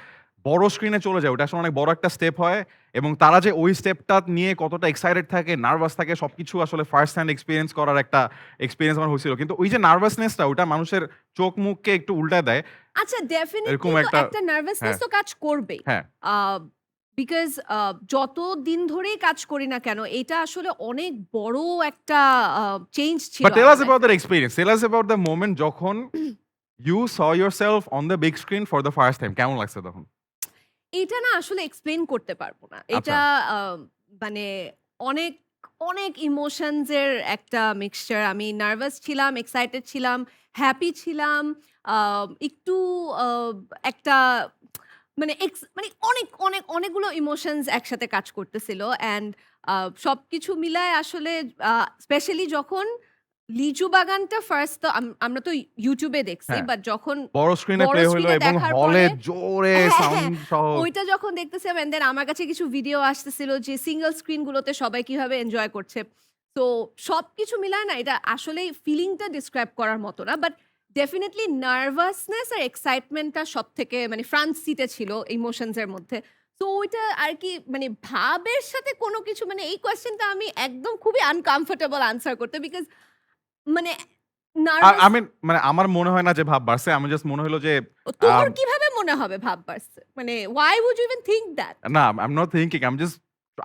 Speaker 1: বড় স্ক্রিনে চলে যায় ওটা আসলে অনেক বড় একটা স্টেপ হয় এবং তারা যে ওই স্টেপটা নিয়ে কতটা এক্সাইটেড থাকে, নার্ভাস থাকে, সবকিছু আসলে ফার্স্ট হ্যান্ড এক্সপিরিয়েন্স করার একটা এক্সপিরিয়েন্স আমার হয়েছিল। কিন্তু ওই যে নার্ভাসনেসটা ওটা মানুষের চোখ মুখকে একটু উল্টায় দেয়।
Speaker 4: আচ্ছা ডেফিনেটলি
Speaker 1: এরকম
Speaker 4: তো
Speaker 1: একটা-
Speaker 4: একটা নার্ভাসনেস
Speaker 1: হ্যাঁ।
Speaker 4: তো কাজ করবেই।
Speaker 1: হ্যাঁ
Speaker 4: বিকজ যত দিন ধরেই কাজ করি না কেন এটা আসলে অনেক বড় একটা চেঞ্জ ছিল
Speaker 1: But tell us
Speaker 4: আমার
Speaker 1: about that experience. Tell us about the moment যখন you saw yourself on the big screen for the first time. কেমন লাগছে তখন?
Speaker 4: এটা না আসলে এক্সপ্লেন করতে পারবো না। এটা মানে অনেক অনেক ইমোশনস এর একটা মিক্সচার। আমি নার্ভাস ছিলাম, এক্সাইটেড ছিলাম, হ্যাপি ছিলাম, একটু একটা মানে মানে অনেক অনেক অনেকগুলো ইমোশনস একসাথে কাজ করতেছিল অ্যান্ড সবকিছু মিলায় আসলে স্পেশালি যখন লিচু বাগানটা ফার্স্ট তো আমরা তো ইউটিউবে দেখছি,
Speaker 1: হ্যাঁ।
Speaker 4: বাট যখন
Speaker 1: বড় স্ক্রিনে
Speaker 4: বড়
Speaker 1: প্লে হলো
Speaker 4: screen এ
Speaker 1: এবং
Speaker 4: দেখার
Speaker 1: হলে
Speaker 4: পরে-
Speaker 1: জোরে
Speaker 4: হ্যাঁ,
Speaker 1: সাউন্ড সহ
Speaker 4: ওইটা যখন দেখতেছিলাম এন্ড দেন আমার কাছে কিছু ভিডিও আসতেছিল যে সিঙ্গেল স্ক্রিন গুলোতে সবাই কিভাবে এনজয় করছে। তো সবকিছু মিলায় না এটা আসলে ফিলিংটা ডিসক্রাইব করার মতো না, বাট ডেফিনেটলি নার্ভাসনেস আর এক্সাইটমেন্টটা সব থেকে মানে ফ্রন্ট সিটে ছিল ইমোশনস এর মধ্যে। তো ওইটা আর কি মানে ভাবের সাথে কোনো কিছু মানে এই কোয়েশ্চেনটা আমি একদম খুবই আনকমফোর্টেবল আনসার করতে বিকজ মানে নার্ভাস
Speaker 1: আমি মানে আমার মনে হয় না যে ভাব বাড়ছে, আমি জাস্ট মনে হলো যে
Speaker 4: তোর
Speaker 1: আম,
Speaker 4: কিভাবে মনে হবে ভাব বাড়ছে মানে why would you even think that
Speaker 1: না I am not thinking, I am just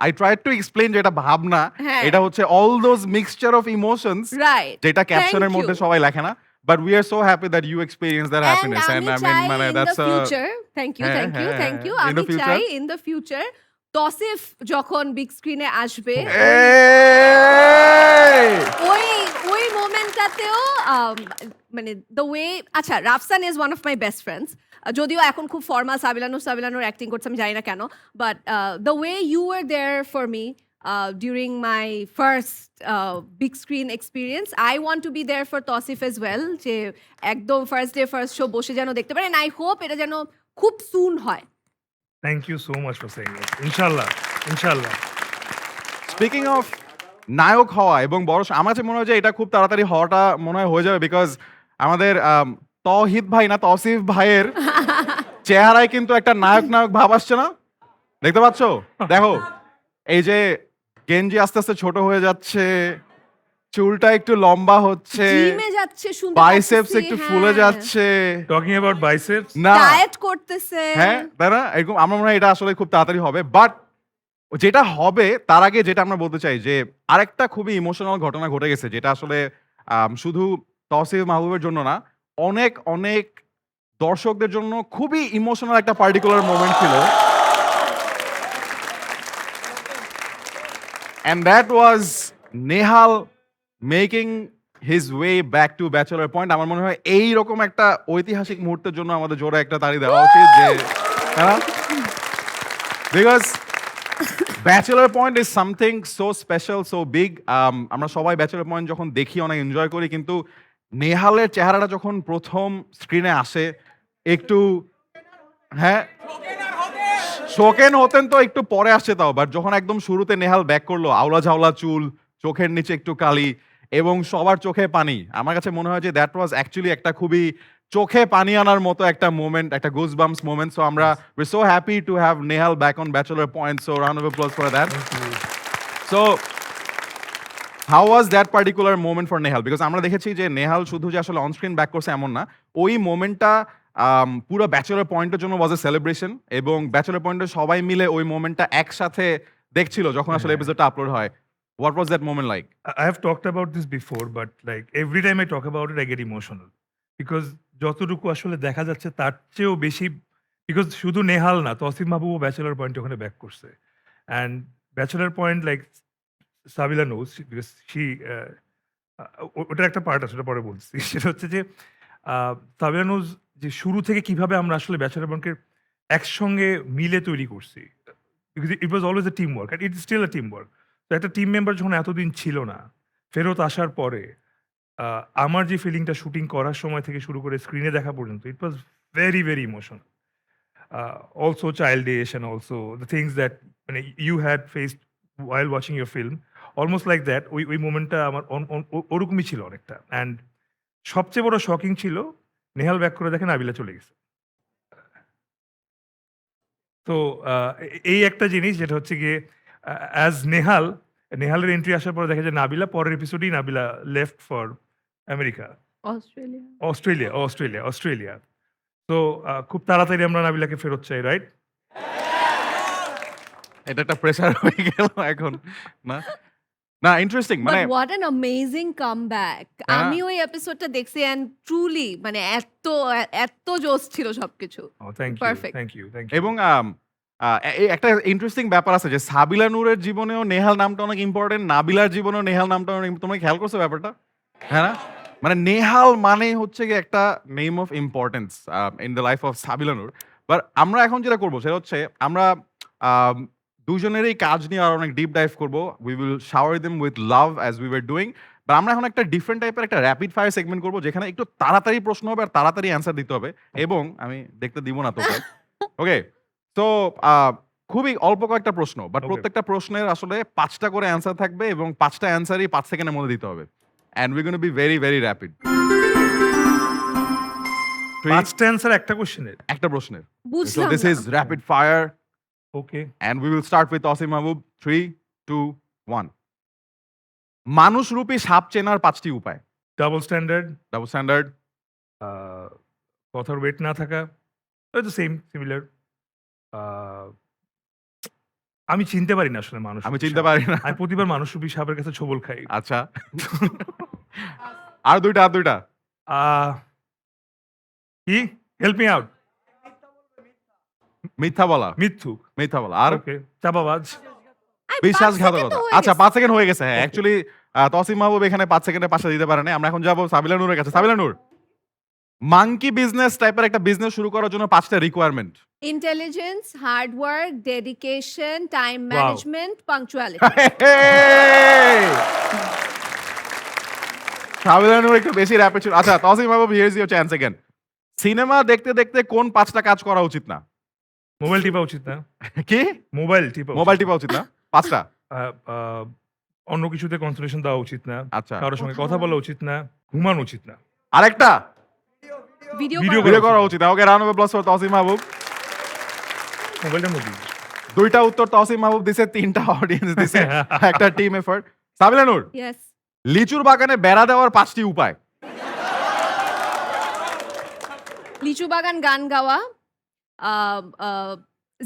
Speaker 1: I tried to explain যে এটা ভাব না,
Speaker 4: হ্যাঁ
Speaker 1: এটা হচ্ছে all those mixture of emotions
Speaker 4: right
Speaker 1: যেটা ক্যাপশনের
Speaker 4: Thank
Speaker 1: মধ্যে
Speaker 4: you.
Speaker 1: সবাই লেখে না, but we are so happy that you experience that
Speaker 4: And
Speaker 1: happiness
Speaker 4: আমি
Speaker 1: এন্ড আই মিন
Speaker 4: চাই
Speaker 1: মানে
Speaker 4: in the
Speaker 1: that's
Speaker 4: future, thank you,
Speaker 1: হ্যাঁ,
Speaker 4: thank you,
Speaker 1: হ্যাঁ,
Speaker 4: thank you.
Speaker 1: in the
Speaker 4: আমি
Speaker 1: future?
Speaker 4: চাই in the future তসিফ যখন বিগ স্ক্রিনে আসবে ওই ওই মোমেন্টটাতেও মানে দ্য ওয়ে আচ্ছা Rafsan is one of my best friends যদিও এখন খুব ফর্মাল সাবিলানুর অ্যাক্টিং করছে আমি জানি না কেন but the way you are there for me during my first big screen experience I want to be there for Tosif as well যে একদম ফার্স্ট ডে ফার্স্ট শো বসে যেন দেখতে পারে and I hope এটা যেন খুব সুন হয়
Speaker 2: thank you so much for saying that. ইনশাআল্লাহ, ইনশাআল্লাহ।
Speaker 1: স্পিকিং অফ নায়ক হওয়া এবং বড় আমার কাছে মনে হয় যে এটা খুব তাড়াতাড়ি হওয়াটা মনে হয় হয়ে যাবে, বিকজ আমাদের তহিদ ভাই না তসিফ ভাইয়ের চেহারায় কিন্তু একটা নায়ক নায়ক ভাব আসছে না, দেখতে পাচ্ছ? দেখো এই যে গেঞ্জি আস্তে আস্তে ছোট হয়ে যাচ্ছে, চুলটা একটু লম্বা হচ্ছে,
Speaker 4: জিমে যাচ্ছে শুনতে
Speaker 1: বাইসেপস একটু ফুলে যাচ্ছে,
Speaker 2: টকিং অ্যাবাউট বাইসেপস,
Speaker 1: না
Speaker 4: ডায়েট করতেছে
Speaker 1: হ্যাঁ তাই না, এরকম আমার মনে হয় এটা আসলে খুব তাড়াতাড়ি হবে। বাট যেটা হবে তার আগে যেটা আমরা বলতে চাই যে আরেকটা খুবই ইমোশনাল ঘটনা ঘটে গেছে, যেটা আসলে শুধু তসিফ মাহবুবের জন্য না, অনেক অনেক দর্শকদের জন্য খুবই ইমোশনাল একটা পার্টিকুলার মোমেন্ট ছিল, and that was Nehal making his way back to bachelor point. আমার মনে হয় এই রকম একটা ঐতিহাসিক মুহূর্তের জন্য আমাদের জোরে একটা তালি দেওয়া উচিত, যে হ্যাঁ because bachelor point is something so special so big. আমরা সবাই ব্যাচেলর পয়েন্ট যখন দেখি অনেক এনজয় করি, কিন্তু নেহালের চেহারাটা যখন প্রথম স্ক্রিনে আসে একটু হ্যাঁ শোকেন হতেন তো একটু পরে আসছে তাও, বাট যখন একদম শুরুতে নেহাল ব্যাক করলো, আওলা ঝাওলা চুল, চোখের নিচে একটু কালি এবং সবার চোখে পানি, আমার কাছে মনে হয় যে দ্যাট ওয়াজ অ্যাকচুয়ালি একটা খুবই চোখে পানি আনার মতো একটা মোমেন্ট, একটা গুজবাম্পস মোমেন্ট। সো আমরা we so happy to have Nehal back on bachelor point, so round of applause for that. So how was that particular moment for Nehal? Because আমরা দেখেছি যে নেহাল শুধু যে আসলে অনস্ক্রিন ব্যাক করছে এমন না, ওই মোমেন্টটা পুরো ব্যাচেলর পয়েন্টের জন্য ওয়াজ এ সেলিব্রেশন, এবং ব্যাচেলর পয়েন্টে সবাই মিলে ওই মোমেন্টটা একসাথে দেখছিল যখন আসলে এপিসোডটা আপলোড হয়। What was that moment like?
Speaker 2: I have talked about this before, but like every time I talk about it, I get emotional because যতটুকু আসলে দেখা যাচ্ছে তার চেয়েও বেশি, বিকজ শুধু নেহাল না, তসিফ মাহবুবও ব্যাচেলর পয়েন্ট ওখানে ব্যাক করছে, and bachelor point like Sabila knows because she ওটার একটা পার্ট আছে, ওটা পরে বলছি। সেটা হচ্ছে যে সাবিলা নোজ যে শুরু থেকে কিভাবে আমরা আসলে ব্যাচেলর পয়েন্টকে একসঙ্গে মিলে তৈরি করছি, because it was always a team work and it still a team work. তো একটা টিম মেম্বার যখন এতদিন ছিল না, ফেরত আসার পরে আমার যে ফিলিংটা শুটিং করার সময় থেকে শুরু করে স্ক্রিনে দেখা পর্যন্ত, it was very very emotional. Also childish and also the things that মানে you had faced while watching your film, almost like that. ওই মোমেন্টটা আমার ওরকমই ছিল অনেকটা। অ্যান্ড সবচেয়ে বড় শকিং ছিল নেহাল ব্যাক করে দেখেন নাবিলা চলে গেছে। তো এই একটা জিনিস যেটা হচ্ছে গিয়ে অ্যাজ নেহালের এন্ট্রি আসার পরে দেখা যায় নাবিলা পরের এপিসোডেই Nabila left for America, Australia. তো খুব তাড়াতাড়ি আমরা নাবিলাকে ফেরত চাই, রাইট?
Speaker 1: এটা একটা প্রেসার হয়ে গেল এখন, না না ইন্টারেস্টিং
Speaker 4: বাট
Speaker 1: মানে
Speaker 4: হোয়াট অ্যান অ্যামেজিং কামব্যাক। আমি ওই এপিসোডটা দেখছি এন্ড ট্রুলি মানে এত জোস ছিল সবকিছু।
Speaker 2: Thank you,
Speaker 4: Perfect.
Speaker 2: Thank you, thank you.
Speaker 1: এবং একটা ইন্টারেস্টিং ব্যাপার আছে যে সাবিলা নূরের জীবনেও নেহাল নামটা অনেক ইম্পর্টেন্ট, নাবিলার জীবনেও নেহাল নামটা অনেক, তোমরা খেয়াল করছো ব্যাপারটা? হ্যাঁ না, মানে নেহাল মানে হচ্ছে গিয়ে একটা name of importance in the life of Sabila Noor. But আমরা এখন যেটা করবো সেটা হচ্ছে আমরা দুজনেরই কাজ নিয়ে আর অনেক ডিপ ডাইভ করবো। We will shower them with love as we were doing. বা আমরা এখন একটা ডিফারেন্ট টাইপের একটা র্যাপিড ফায়ার সেগমেন্ট করবো, যেখানে একটু তাড়াতাড়ি প্রশ্ন হবে আর তাড়াতাড়ি অ্যান্সার দিতে হবে, এবং আমি দেখতে দিব না তোকে। ওকে, তো খুবই অল্প কয়েকটা প্রশ্ন, বাট
Speaker 2: Okay.
Speaker 1: প্রত্যেকটা প্রশ্নের আসলে 5টা করে অ্যান্সার থাকবে এবং 5টা অ্যান্সারই 5 সেকেন্ডের মধ্যে দিতে হবে, and we gonna be very very rapid. Three,
Speaker 2: পাঁচটা অ্যান্সার একটা কোশ্চেনের।
Speaker 1: একটা প্রশ্নের। So
Speaker 4: বুঝলাম
Speaker 1: this
Speaker 4: না।
Speaker 1: is rapid fire
Speaker 2: okay.
Speaker 1: and we will start with Tasim Mahbub. 3, 2, 1. মানুষরূপী সাপ চেনার 5টি উপায়।
Speaker 2: ডাবল স্ট্যান্ডার্ড,
Speaker 1: ডাবল স্ট্যান্ডার্ড,
Speaker 2: কথার ওয়েট না থাকা, ওই তো সেম সিমিলার। আমি চিনতে পারি না আসলে মানুষ।
Speaker 1: আমি চিনতে পারি না।
Speaker 2: আমি প্রতিবার মানুষরূপী সাপের কাছে ছোবল খাই।
Speaker 1: আচ্ছা। আর দুইটা।
Speaker 2: কি? Help me out.
Speaker 1: মিথ্যা বলা।
Speaker 2: মিথ্যুক।
Speaker 1: মিথ্যা বলা। আর
Speaker 2: ওকে। চাপাবাজ।
Speaker 4: আই, 5
Speaker 1: বিশ্বাসঘাতকতা।
Speaker 4: সেকেন্ড তো হয়ে
Speaker 1: আচ্ছা
Speaker 4: গেছে।
Speaker 1: 5 সেকেন্ড হয়ে গেছে। হ্যাঁ,
Speaker 2: Okay.
Speaker 1: অ্যাকচুয়ালি তসিম মাহবুব এখানে 5 সেকেন্ডে পাঁচটা দিতে পারে নাই। আমরা এখন যাব সাবিলা নূরের কাছে। সাবিলা নূর, মাঙ্কি বিজনেস টাইপের একটা বিজনেস শুরু করার জন্য 5টা requirement.
Speaker 4: Intelligence, hard work, dedication, time
Speaker 2: Wow.
Speaker 4: Management, punctuality.
Speaker 1: Sabila Noor একটু বেশি র্যাপিড ছিল। আচ্ছা Tasim Mahbub, here is your chance again. Cinema দেখতে দেখতে কোন 5টা কাজ করা উচিত না?
Speaker 2: মোবাইল টিপা উচিত না।
Speaker 1: কি?
Speaker 2: মোবাইল টিপা
Speaker 1: মোবাইল
Speaker 2: উচিত
Speaker 1: টিপা উচিত না? 5টা।
Speaker 2: না। অন্য কিছুতে কনসেন্ট্রেশন দেওয়া উচিত না।
Speaker 1: আচ্ছা।
Speaker 2: কারোর সঙ্গে কথা বলা উচিত না। ঘুমানো উচিত না।
Speaker 1: আরেকটা?
Speaker 4: ভিডিও
Speaker 2: Video
Speaker 4: করা।
Speaker 1: ভিডিও করা উচিত না। ওকে, round of applause for Tasim মাহবুব।
Speaker 2: মোবাইলটার মধ্যে।
Speaker 1: 2টা উত্তর তসিম মাহবুব দিছে, 3টা অডিয়েন্স দিছে। একটা টিম এফর্ট। সাবিলা নূর,
Speaker 4: ইয়েস।
Speaker 1: লিচুর বাগানে বেড়া দেওয়ার 5টি উপায়।
Speaker 4: লিচু বাগান গান গাওয়া,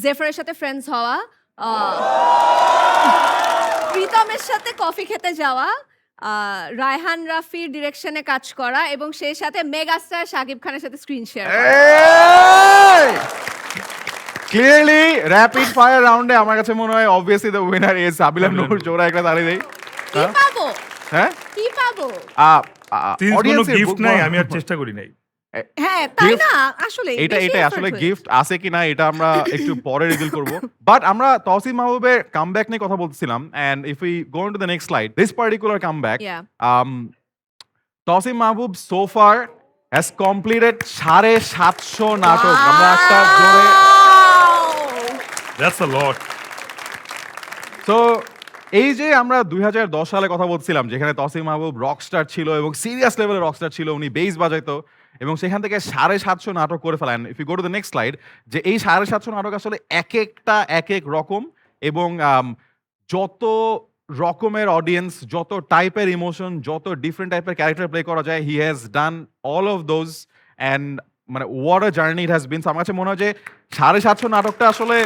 Speaker 4: জেফারের সাথে ফ্রেন্ডস হওয়া, প্রীতমের সাথে কফি খেতে যাওয়া, রায়হান রাফির ডিরেকশনে কাজ করা এবং সেই সাথে মেগাস্টার শাকিব খানের সাথে স্ক্রিন শেয়ার করা।
Speaker 1: ক্লিয়ারলি র্যাপিড ফায়ার রাউন্ডে আমার কাছে মনে হয় অবভিয়াসলি দ্য উইনার ইজ সাবিলা নূর। জোড়া একটা তালি দেই।
Speaker 4: কি পাবো?
Speaker 1: হ্যাঁ?
Speaker 4: কি পাবো?
Speaker 2: সিন্স কোনো
Speaker 1: অডিয়েন্সের
Speaker 2: গিফট নাই, আমি আর চেষ্টা করি নাই।
Speaker 4: হ্যাঁ, তাই
Speaker 1: Gift-
Speaker 4: না? আসলে
Speaker 1: এটা আসলে গিফট আছে কিনা এটা আমরা একটু পরে রিভিল করব। বাট আমরা তসিম মাহবুবের কামব্যাক নিয়ে কথা বলছিলাম, and if we go into the next slide, this particular comeback, Tasim Mahbub so far has completed 750 নাটক। আমরা একটা জোরে
Speaker 2: দ্যাটস আ লট।
Speaker 1: সো এই যে আমরা 2010 সালে কথা বলছিলাম, যেখানে তসিম মাহবুব রকস্টার ছিল এবং সিরিয়াস লেভেলের রকস্টার ছিল, উনি বেস বাজাইতো এবং সেখান থেকে 750 নাটক করে ফেলেন। If you go to the next slide, যে এই 750 নাটক আসলে এক একটা এক এক রকম এবং যত রকমের অডিয়েন্স, যত টাইপের ইমোশন, যত ডিফারেন্ট টাইপের ক্যারেক্টার প্লে করা যায়, he has done all of those and মানে what a journey it has been. আমার কাছে মনে হয় যে 750 নাটকটা আসলে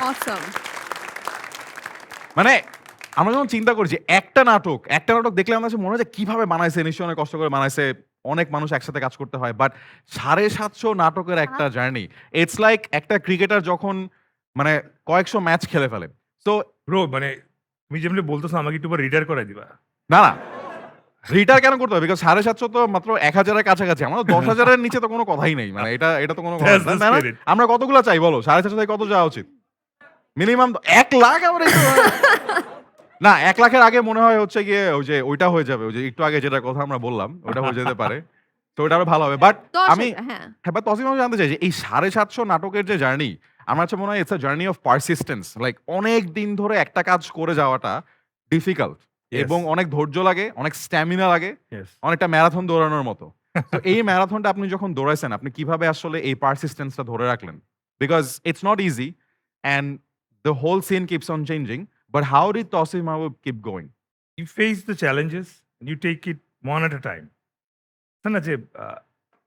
Speaker 4: অসম।
Speaker 1: মানে আমরা যখন চিন্তা করি যে একটা নাটক দেখলে আমার কাছে মনে হয় যে কিভাবে বানাইছে, নিশ্চয়ই অনেক কষ্ট করে বানাইছে, অনেক মানুষ একসাথে কাজ করতে হয়, বাট 750 নাটকের একটা জার্নি, ইটস লাইক একটা ক্রিকেটার যখন মানে কয়েকশো ম্যাচ খেলে ফেলে। সো
Speaker 2: ব্রো, মানে তুমি যেমনি বলতেছো আমাকে একটু রিটায়ার করাই দিবা।
Speaker 1: না রিটার কেন করতে হবে? বিকজ 750 তো মাত্র 1000-এর কাছাকাছি, আমরা 10,000-এর নিচে তো কোনো কথাই নেই। মানে এটা তো কোনো কথা
Speaker 2: That's the
Speaker 1: না, না?
Speaker 2: spirit.
Speaker 1: আমরা কতগুলো চাই বলো? 750 থেকে কত যাওয়া উচিত? মিনিমাম 1 লাখ। আমরা না 1 লাখের আগে মনে হয় হচ্ছে গিয়ে ওই যে ওইটা হয়ে যাবে, ওই যে একটু আগে যেটা কথা আমরা বললাম ওটা হয়ে যেতে পারে। তো ওটা আরো ভালো হবে। বাট আমি
Speaker 4: হ্যাঁ,
Speaker 1: হ্যাঁ, তসিম আমি জানতে চাই যে এই 750 নাটকের যে জার্নি, আমার কাছে মনে হয় it's a journey of persistence. Like অনেক দিন ধরে একটা কাজ করে যাওয়াটা ডিফিকাল্ট
Speaker 2: Yes.
Speaker 1: এবং অনেক ধৈর্য লাগে, অনেক স্ট্যামিনা লাগে,
Speaker 2: Yes.
Speaker 1: অনেকটা ম্যারাথন দৌড়ানোর মতো। তো এই ম্যারাথনটা আপনি যখন দৌড়াইছেন, আপনি কিভাবে আসলে এই পারসিস্টেন্সটা ধরে রাখলেন? Because it's not easy and the whole scene keeps on changing, but how did Tasim Mahbub keep going?
Speaker 2: You face the challenges and you take it one at a time. না যে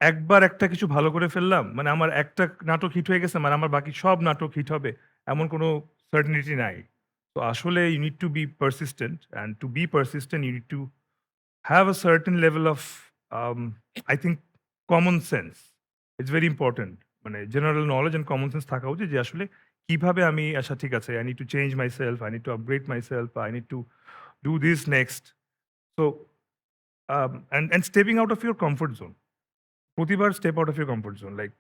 Speaker 2: একবার একটা কিছু ভালো করে ফেললাম মানে আমার একটা নাটক হিট হয়ে গেছে মানে আমার বাকি সব নাটক হিট হবে এমন কোনো সার্টেনিটি নাই। তো আসলে you need to be persistent and to be persistent you need to have a certain level of I think common sense. It's very important. মানে general knowledge and common sense থাকা উচিত যে আসলে কিভাবে আমি আচ্ছা ঠিক আছে, I need to change myself, I need to upgrade myself, I need to do this next. So and stepping out of your comfort zone. প্রতিবার step out of your comfort zone. Like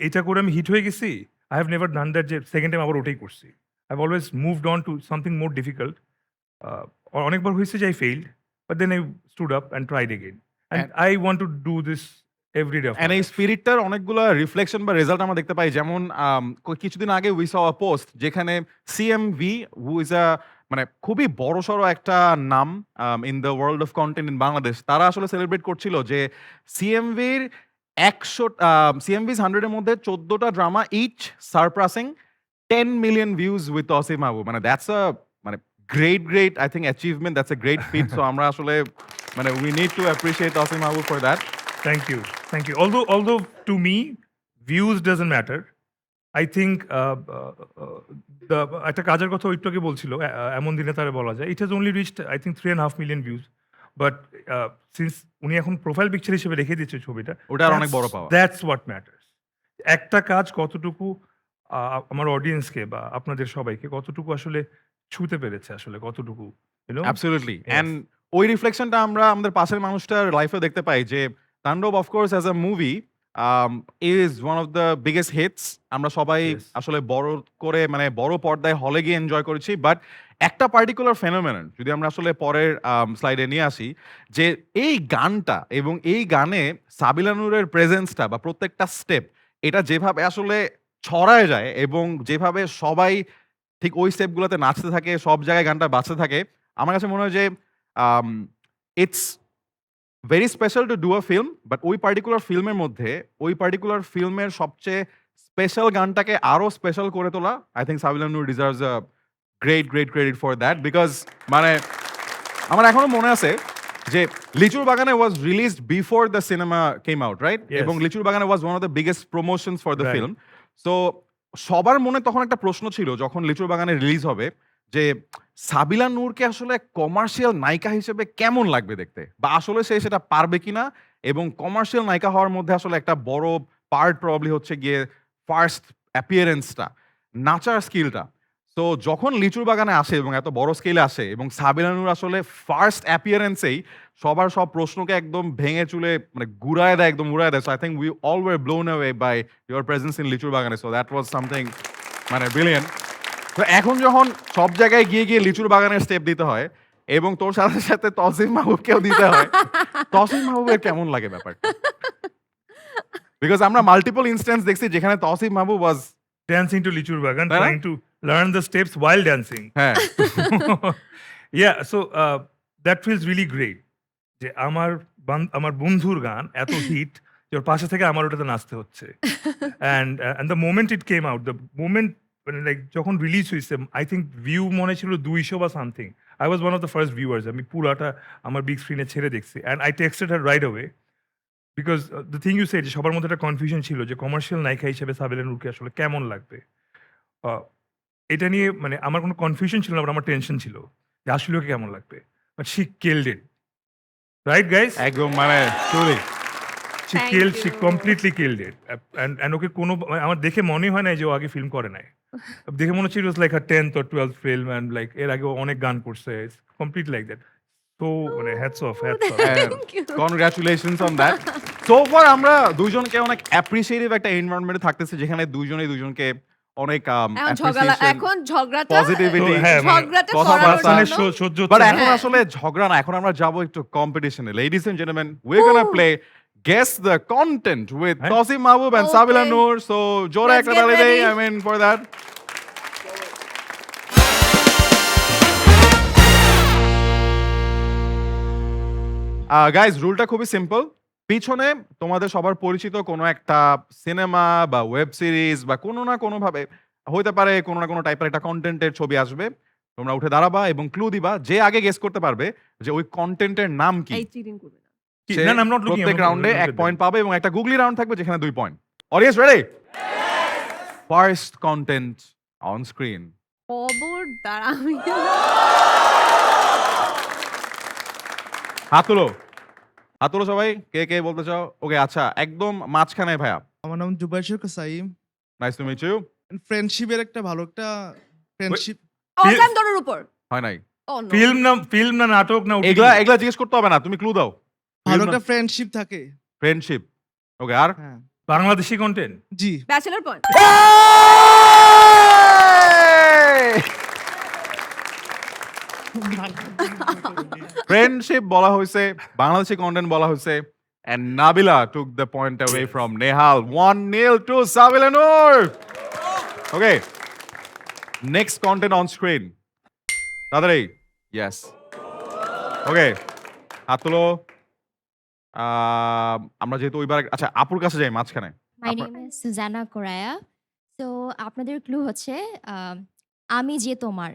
Speaker 2: এটা করে আমি hit হয়ে গেছি, I have never done that যে second time আবার ওটাই করছি। I have always moved on to something more difficult. অনেকবার হয়েছে যে I failed, but then I stood up and tried again and I want to do this every day.
Speaker 1: And এই স্পিরিটটার অনেকগুলো রিফ্লেকশন বা রেজাল্ট আমরা দেখতে পাই। যেমন কিছুদিন আগে উই স আ পোস্ট যেখানে সিএমভি, হু ইজ আ মানে খুবই বড়সড় একটা নাম in the world of contained in Bangladesh, তারা আসলে সেলিব্রেট করছিল যে সিএমভির সিএমভি's 100 এর মধ্যে 14টা drama each surpassing 10 million views with Tasif Mahbub. মানে দ্যাটস আ মানে great I think achievement, that's a great feat. So আমরা আসলে মানে we need to appreciate Tasif Mahbub for that.
Speaker 2: Thank you. Thank you. Although to me, views doesn't matter. I think the একটা কাজের কথা একটু আগে বলছিল এমন দিনে তারা বলা যায়, it has only reached I think 3.5 million views. But since উনি এখন প্রোফাইল পিকচার হিসেবে রেখে দিয়েছে ছবিটা,
Speaker 1: ওটা আর অনেক বড় পাওয়া।
Speaker 2: That's what matters. একটা কাজ কতটুকু আমার অডিয়েন্সকে বা আপনাদের সবাইকে কতটুকু আসলে ছুঁতে পেরেছে, আসলে কতটুকু, you know?
Speaker 1: Absolutely.
Speaker 2: Yes.
Speaker 1: And ওই রিফ্লেকশনটা আমরা আমাদের পাশের মানুষটার লাইফে দেখতে পাই যে Taandob of course as a movie is one of the biggest hits. আমরা সবাই
Speaker 2: Yes.
Speaker 1: আসলে বড় করে মানে বড় পর্দায় হলে গিয়ে এনজয় করেছি। বাট একটা পার্টিকুলার ফেনোমেনন যদি আমরা আসলে পরের স্লাইডে নিয়ে আসি, যে এই গানটা এবং এই গানে সাবিলা নূরের প্রেজেন্সটা বা প্রত্যেকটা স্টেপ এটা যেভাবে আসলে ছড়ায় যায় এবং যেভাবে সবাই ঠিক ওই স্টেপগুলোতে নাচতে থাকে, সব জায়গায় গানটা বাজতে থাকে, আমার কাছে মনে হয় যে it's very special to do a film. But ওই পার্টিকুলার ফিল্মের মধ্যে ওই পার্টিকুলার ফিল্মের সবচেয়ে স্পেশাল গানটাকে আরো স্পেশাল করে তোলা, I think Sabila Nur deserves a great credit for that. Because মানে আমার এখনো মনে আছে যে লিচুর বাগানে was released before the cinema came out, right?
Speaker 2: Yes.
Speaker 1: এবং লিচুর বাগানে was one of the biggest promotions for the
Speaker 2: Right.
Speaker 1: Film. So সবার মনে তখন একটা প্রশ্ন ছিল যখন লিচুর বাগানে রিলিজ হবে যে সাবিলা নূরকে আসলে কমার্শিয়াল নায়িকা হিসেবে কেমন লাগবে দেখতে, বা আসলে সে সেটা পারবে কিনা, এবং কমার্শিয়াল নায়িকা হওয়ার মধ্যে আসলে একটা বড় পার্ট প্রবাবলি হচ্ছে গিয়ে ফার্স্ট অ্যাপিয়ারেন্সটা, নাচার স্কিলটা। তো যখন লিচুর বাগানে আসে এবং এত বড় স্কেলে আসে এবং সাবিলা নূর আসলে ফার্স্ট অ্যাপিয়ারেন্সেই সবার সব প্রশ্নকে একদম ভেঙে চুলে মানে ঘুরায় দেয়, একদম উড়ায় দেয়। So I think we all were blown away by your presence in লিচুর বাগানে। সো দ্যাট ওয়াজ সামথিং মানে ব্রিলিয়ান্ট। তো এখন যখন সব জায়গায় গিয়ে লিচুর বাগানের স্টেপ দিতে হয় এবং তোর সাথে সাথে তসিফ মাহবুবকেও দিতে হয়, তসিফ মাহবুবের কেমন লাগে ব্যাপারটা? বিকজ আমরা মাল্টিপল ইনস্ট্যান্স দেখছি যেখানে তসিফ মাহবুব ওয়াজ
Speaker 2: Dancing to Lichur Bagan,
Speaker 1: তাই না?
Speaker 2: trying to learn the steps while dancing.
Speaker 1: হ্যাঁ
Speaker 2: Yeah, so that feels really great. যে আমার বন্ধুর গান এত হিট যে ওর পাশে থেকে আমার ওটাতে নাচতে হচ্ছে। And the moment it came out, the moment মানে লাইক যখন রিলিজ হয়েছে, আই থিঙ্ক ভিউ মনে ছিল 200 বা something. I was one of the first viewers. আমি পুরাটা আমার বিগ স্ক্রিনে ছেড়ে দেখছি। And I texted her right away because the thing you said, যে সবার মধ্যে একটা কনফিউশন ছিল যে কমার্শিয়াল নায়িকা হিসেবে সাবিলা নূরকে আসলে কেমন লাগবে। এটা নিয়ে মানে আমার কোনো কনফিউশন ছিল না, but আমার টেনশন ছিল যে আসলে ওকে কেমন লাগবে। But she killed it, right guys?
Speaker 1: একদম মানে truly।
Speaker 2: She
Speaker 4: Thank
Speaker 2: killed, she
Speaker 4: you.
Speaker 2: Completely killed it. And okay কোনো আমার দেখে মনে হয় না যে ও আগে ফিল্ম করে নাই। দেখে মনে হচ্ছে it was like her 10th or 12th film, and like এর আগে অনেক গান করছে, কমপ্লিট লাইক দ্যাট। তো মানে hats off.
Speaker 4: Thank you.
Speaker 1: Congratulations on that. So far আমরা দুইজনকে অনেক অ্যাপ্রিসিয়েটিভ একটা এনভায়রনমেন্টে থাকতেছি যেখানে দুইজনকে অনেক
Speaker 4: এখন ঝগড়াটা
Speaker 1: পজিটিভিটি
Speaker 2: হ্যাঁ, মানে
Speaker 4: ঝগড়াটা
Speaker 1: কথাবার্তা
Speaker 4: সরানোর
Speaker 2: মানে
Speaker 4: জন্য
Speaker 2: সহ্য
Speaker 1: বাট
Speaker 2: হচ্ছে
Speaker 1: এখন
Speaker 2: না।
Speaker 1: আসলে ঝগড়া না, এখন আমরা যাবো একটু কম্পিটিশনে। Ladies and gentleman, we are gonna play guess the content with
Speaker 2: হ্যাঁ?
Speaker 1: Tasif Mahbub and
Speaker 4: Okay.
Speaker 1: Sabila Nur. So জোরে
Speaker 4: Let's
Speaker 1: একটা
Speaker 4: get
Speaker 1: তালি দেই,
Speaker 4: ready.
Speaker 1: I mean for that. Guys রুলটা খুবই সিম্পল। পিছনে তোমাদের সবার পরিচিত কোনো একটা সিনেমা বা ওয়েব সিরিজ বা কোনো না কোনো ভাবে হইতে পারে কোনো না কোনো টাইপের একটা কন্টেন্টের ছবি আসবে, তোমরা উঠে দাঁড়াবা এবং ক্লু দিবা। যে আগে গেস করতে পারবে যে ওই কন্টেন্টের নাম কি,
Speaker 4: এই চিটিং করবে না।
Speaker 2: কি-
Speaker 1: সে
Speaker 2: না, না, I'm not looking,
Speaker 1: প্রত্যেক
Speaker 2: I'm not
Speaker 1: রাউন্ডে
Speaker 2: looking
Speaker 1: এক
Speaker 2: at
Speaker 1: পয়েন্ট
Speaker 2: them.
Speaker 1: পাবে এবং একটা গুগলি রাউন্ড থাকবে যেখানে 2 point. Audience ready? First content on screen.
Speaker 4: খবরদার আমি
Speaker 1: হাত তুলো, হাত তুলো সবাই, কে কে বলতে চাও? ওকে, আচ্ছা একদম মাঝখানে ভাইয়া।
Speaker 5: আমার নাম Jubair Kasaim.
Speaker 1: Nice to meet you.
Speaker 5: ফ্রেন্ডশিপের একটা ভালো একটা ফ্রেন্ডশিপ।
Speaker 4: অল টাইম দরের উপর।
Speaker 1: হয় নাই
Speaker 4: Oh, no.
Speaker 2: ফিল্ম না নাটক না OTT?
Speaker 1: এগুলা জিজ্ঞেস করতে হবে না, তুমি ক্লু দাও।
Speaker 5: ভালো একটা ফ্রেন্ডশিপ থাকে।
Speaker 1: ফ্রেন্ডশিপ। ওকে, আর
Speaker 5: হ্যাঁ
Speaker 2: বাংলাদেশি কন্টেন্ট?
Speaker 5: জি।
Speaker 4: Bachelor point.
Speaker 1: ফ্রেন্ডশিপ বলা হয়েছে, বাংলাদেশি কন্টেন্ট বলা হয়েছে, and Nabila took the point away from Nehal. 1-0 to Sabila Noor. Okay. Next content on screen. Tadari. Yes. Okay. হাত তুলো। আমরা যেহেতু ওইবার আচ্ছা আপুর কাছে যাই মাঝখানে।
Speaker 3: মাই
Speaker 1: আপনার-
Speaker 3: নেম ইজ সুজানা কোরায়া। সো আপনাদের ক্লু হচ্ছে আমি যে তোমার,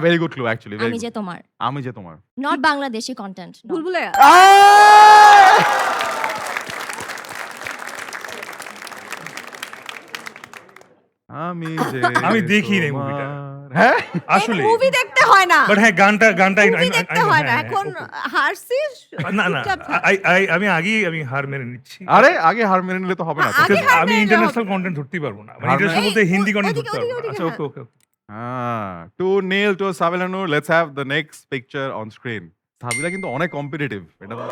Speaker 1: ভেরি গুড ক্লু অ্যাকচুয়ালি
Speaker 3: আমি যে তোমার,
Speaker 1: আমি যে তোমার
Speaker 3: নট বাংলাদেশি কন্টেন্ট।
Speaker 4: বুলবুলে
Speaker 1: আমি যে
Speaker 2: আমি দেখিনি এই
Speaker 1: তোমার-
Speaker 2: movie টা।
Speaker 1: হ্যাঁ
Speaker 2: আসলে
Speaker 4: মুভি দেখতে হয় না,
Speaker 2: বাট হ্যাঁ গানটা
Speaker 4: মুভি দেখতে হয় না। এখন হারছিস
Speaker 2: না না
Speaker 4: চুপচাপ থাক।
Speaker 2: আমি আগেই হার মেনে নিচ্ছি।
Speaker 1: আরে আগে হার মেনে নিলে তো হবে না তো।
Speaker 4: আগে
Speaker 2: Because
Speaker 4: হার
Speaker 2: আমি
Speaker 4: মেনে
Speaker 2: ইন্টারন্যাশনাল কন্টেন্ট ধরতেই পারবো না। মানে
Speaker 1: হার
Speaker 2: ইন্টারন্যাশনাল
Speaker 4: মেনে-
Speaker 2: বলতে হিন্দি
Speaker 4: এই,
Speaker 2: কন্টেন্ট
Speaker 4: ওদিকে,
Speaker 2: ধরতে পারবো না।
Speaker 4: ওদিকে,
Speaker 2: আচ্ছা
Speaker 4: ওদিকে,
Speaker 2: ওকে ওকে।
Speaker 1: 2-0 to Sabilanur. Let's have the next picture on screen. সাবিলা কিন্তু অনেক কম্পিটিটিভ এটা তো।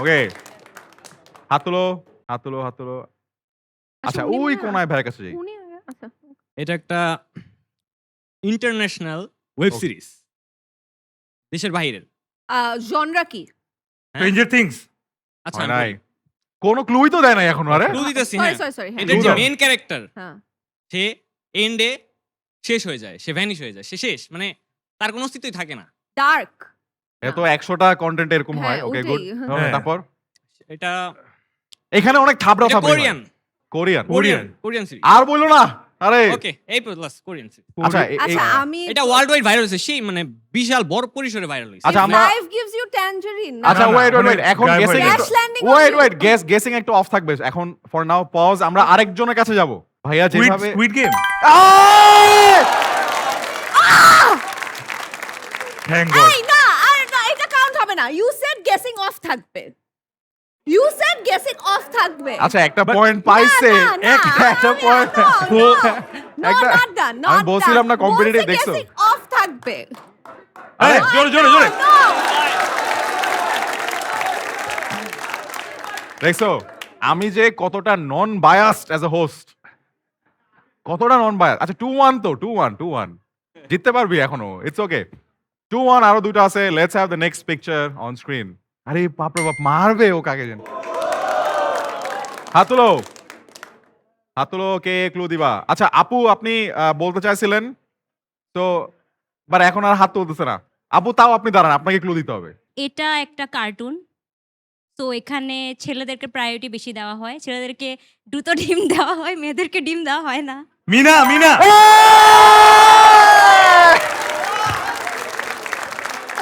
Speaker 1: ওকে হাত তোলো হাত তোলো হাত তোলো। আচ্ছা
Speaker 4: উনি
Speaker 1: ওই
Speaker 4: মনে হয়-
Speaker 1: কোনায় ভাইয়ের কাছে যাই।
Speaker 4: উনি আচ্ছা
Speaker 10: এটা একটা ইন্টারন্যাশনাল ওয়েব
Speaker 1: Okay.
Speaker 10: সিরিজ দেশের বাইরের।
Speaker 4: জনরা কি?
Speaker 2: Stranger things.
Speaker 10: আচ্ছা
Speaker 1: হয় নাই কোনো ক্লুই তো দেয় নাই এখন আরে।
Speaker 10: ক্লু দিতেছি
Speaker 4: সরি
Speaker 10: হ্যাঁ।
Speaker 4: সরি সরি হ্যাঁ
Speaker 10: এটার যে
Speaker 1: Clue দাও।
Speaker 10: মেন ক্যারেক্টার
Speaker 4: হ্যাঁ
Speaker 10: সে এন্ডে শেষ হয়ে যায়, সে ভ্যানিশ হয়ে যায়, সে শেষ, মানে তার কোনো অস্তিত্বই থাকে না।
Speaker 4: ডার্ক
Speaker 1: এত 100টা কন্টেন্ট এরকম হয়।
Speaker 4: হ্যাঁ,
Speaker 1: ওকে
Speaker 4: ওটাই,
Speaker 1: গুড।
Speaker 2: হ্যাঁ।
Speaker 1: তারপর
Speaker 10: এটা
Speaker 1: এখানে অনেক থাবড়া
Speaker 10: এটা
Speaker 1: থাবড়ি
Speaker 10: Korean
Speaker 1: Korean
Speaker 2: Korean.
Speaker 10: Korean series.
Speaker 1: আর বললো না আরে।
Speaker 10: ওকে এই প্লাস কোরিয়ান সিরিজ।
Speaker 1: আচ্ছা
Speaker 4: আচ্ছা আমি
Speaker 10: এটা ওয়ার্ল্ড ওয়াইড ভাইরাল হয়েছে, সেই মানে বিশাল বড় পরিসরে ভাইরাল হয়েছে।
Speaker 1: আচ্ছা, আমরা-
Speaker 4: লাইফ গিভস ইউ ট্যাঞ্জারিন
Speaker 1: আচ্ছা
Speaker 2: না,
Speaker 1: ওয়েট
Speaker 2: মানে
Speaker 1: ওয়েট এখন
Speaker 2: গায়েব হয়ে
Speaker 1: গেসিং
Speaker 2: গেছে।
Speaker 4: Crash landing
Speaker 1: wait
Speaker 4: only.
Speaker 1: Wait guessing একটু অফ থাকবে এখন। For now pause. আমরা আরেকজনের কাছে যাব ভাইয়া যেভাবে
Speaker 2: স্কুইড গেম।
Speaker 1: আয়!
Speaker 2: Thank God.
Speaker 4: এই না আর না এটা কাউন্ট হবে না। ইউ সেড গেসিং অফ থাকবে, ইউ সেড গেসিং অফ থাকবে।
Speaker 1: আচ্ছা একটা পয়েন্ট পাইছে একটা পয়েন্ট একটা-
Speaker 4: নট ডান
Speaker 1: আমি বলছিলাম না competitive দেখছো?
Speaker 4: গেসিং অফ থাকবে।
Speaker 2: আরে জোরে জোরে জোরে।
Speaker 4: No,
Speaker 1: দেখছো আমি যে কতটা নন বায়াসড অ্যাজ এ হোস্ট, কতটা নন বায়াস। আচ্ছা 2-1 তো 2-1 জিততে পারবি এখনো। ইটস ওকে 2-1 আরো দুটো আছে। Let's have the next picture on screen. আরে বাপ রে বাপ মারবে ও কাকে জানি। হাত তোলো হাত তোলো কে ক্লু দিবা। আচ্ছা আপু আপনি বলতে চাইছিলেন তো বাট এখন আর হাত তুলতেছে না আপু। তাও আপনি দাঁড়ান, আপনাকে ক্লু দিতে হবে।
Speaker 3: এটা একটা কার্টুন। তো এখানে ছেলেদেরকে প্রায়োরিটি বেশি দেওয়া হয়, ছেলেদেরকে দ্রুত ডিম দেওয়া হয়, মেয়েদেরকে ডিম দেওয়া হয় না।
Speaker 2: মিনা মিনা।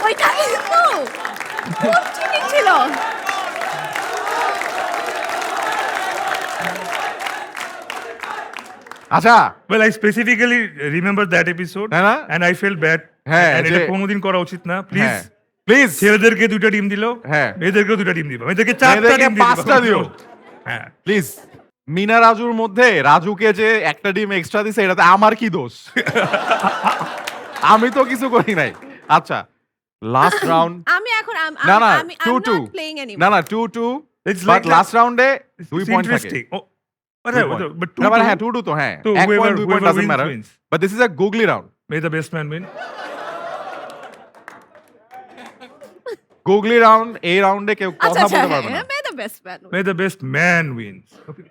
Speaker 4: ওইটা কিন্তু খুব চিটিং ছিল।
Speaker 1: আচ্ছা
Speaker 2: Well, I specifically remember that episode
Speaker 1: হ্যাঁ না
Speaker 2: and I felt bad.
Speaker 1: হ্যাঁ,
Speaker 2: And এটা
Speaker 1: যে-
Speaker 2: কোনোদিন করা উচিত না। প্লিজ
Speaker 1: হ্যাঁ প্লিজ
Speaker 2: ছেলেদেরকে দুইটা ডিম দিলো,
Speaker 1: হ্যাঁ
Speaker 2: মেয়েদেরকেও দুইটা ডিম দিবা, মেয়েদেরকে চারটা
Speaker 1: মেয়েদেরকে
Speaker 2: ডিম দিয়ে দিবা।
Speaker 1: 5টা দিও।
Speaker 2: হ্যাঁ
Speaker 1: প্লিজ মিনা রাজুর মধ্যে রাজুকে যে একটা ডিম এক্সট্রা দিছে এটাতে আমার কি দোষ? আমি তো কিছু করি নাই। আচ্ছা লাস্ট রাউন্ড
Speaker 4: আমি এখন
Speaker 1: না না
Speaker 4: আমি
Speaker 1: 2-2
Speaker 4: প্লেইং এনিমোর।
Speaker 1: না না 2-2
Speaker 2: It's
Speaker 1: বাট
Speaker 2: like
Speaker 1: লাস্ট রাউন্ডে
Speaker 2: it's
Speaker 1: 2 পয়েন্ট থাকে।
Speaker 2: interesting. Oh, but
Speaker 1: Two
Speaker 2: yeah,
Speaker 1: point.
Speaker 2: but
Speaker 1: না মানে
Speaker 2: 2-2,
Speaker 1: হ্যাঁ 2-2 তো হ্যাঁ
Speaker 2: so
Speaker 1: 1
Speaker 2: whoever
Speaker 1: point 2 point
Speaker 2: whoever
Speaker 1: doesn't
Speaker 2: wins
Speaker 1: matter
Speaker 2: wins.
Speaker 1: But this is a googly round.
Speaker 2: May the best man win.
Speaker 1: Googly round এই রাউন্ডে কেউ
Speaker 4: আচ্ছা
Speaker 1: কথা
Speaker 4: আচ্ছা
Speaker 1: বলতে পারবে না।
Speaker 4: May the best man.
Speaker 2: May the best man wins. Okay.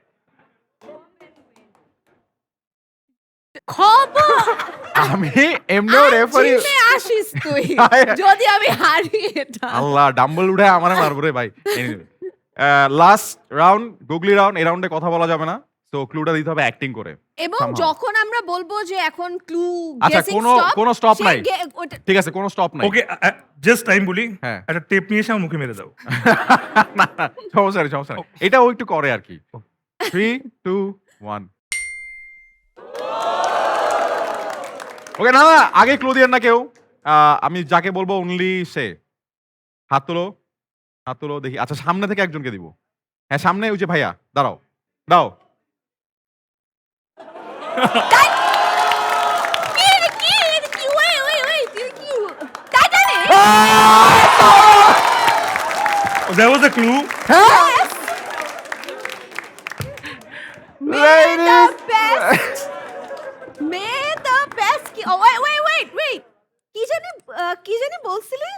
Speaker 4: খবর
Speaker 1: আমি এমনিও রেফারি
Speaker 4: জিমে আসিস তুই
Speaker 1: আয়-
Speaker 4: যদি আমি হারি এটা।
Speaker 1: আল্লাহ ডাম্বল উঠে আমারে মারবো রে ভাই। লাস্ট রাউন্ড গুগলি রাউন্ড। এই রাউন্ডে কথা বলা যাবে না, সো ক্লুটা দিতে হবে অ্যাক্টিং করে।
Speaker 4: এবং
Speaker 1: somehow.
Speaker 4: যখন আমরা বলবো যে এখন ক্লু
Speaker 1: আচ্ছা
Speaker 4: গেসিং
Speaker 1: কোনো স্টপ নাই,
Speaker 4: ওটা
Speaker 1: ঠিক আছে কোনো স্টপ নাই।
Speaker 2: Okay, just time বলি,
Speaker 1: হ্যাঁ
Speaker 2: একটা টেপ নিয়ে এসে আমার মুখে মেরে দাও।
Speaker 1: না, না, সমস্যা নেই সমস্যা নেই। এটা ও একটু করে আর কি। 3, 2, 1 ওকে। না না আগে ক্লু দিয়েন না কেউ। আমি যাকে বলবো অনলি সে। হাত তোলো দেখি। আচ্ছা সামনে থেকে একজনকে দিব। হ্যাঁ সামনে ওই যে ভাইয়া দাঁড়াও দাও।
Speaker 2: That was a clue.
Speaker 1: Ladies.
Speaker 4: কি জানি বলছিলি?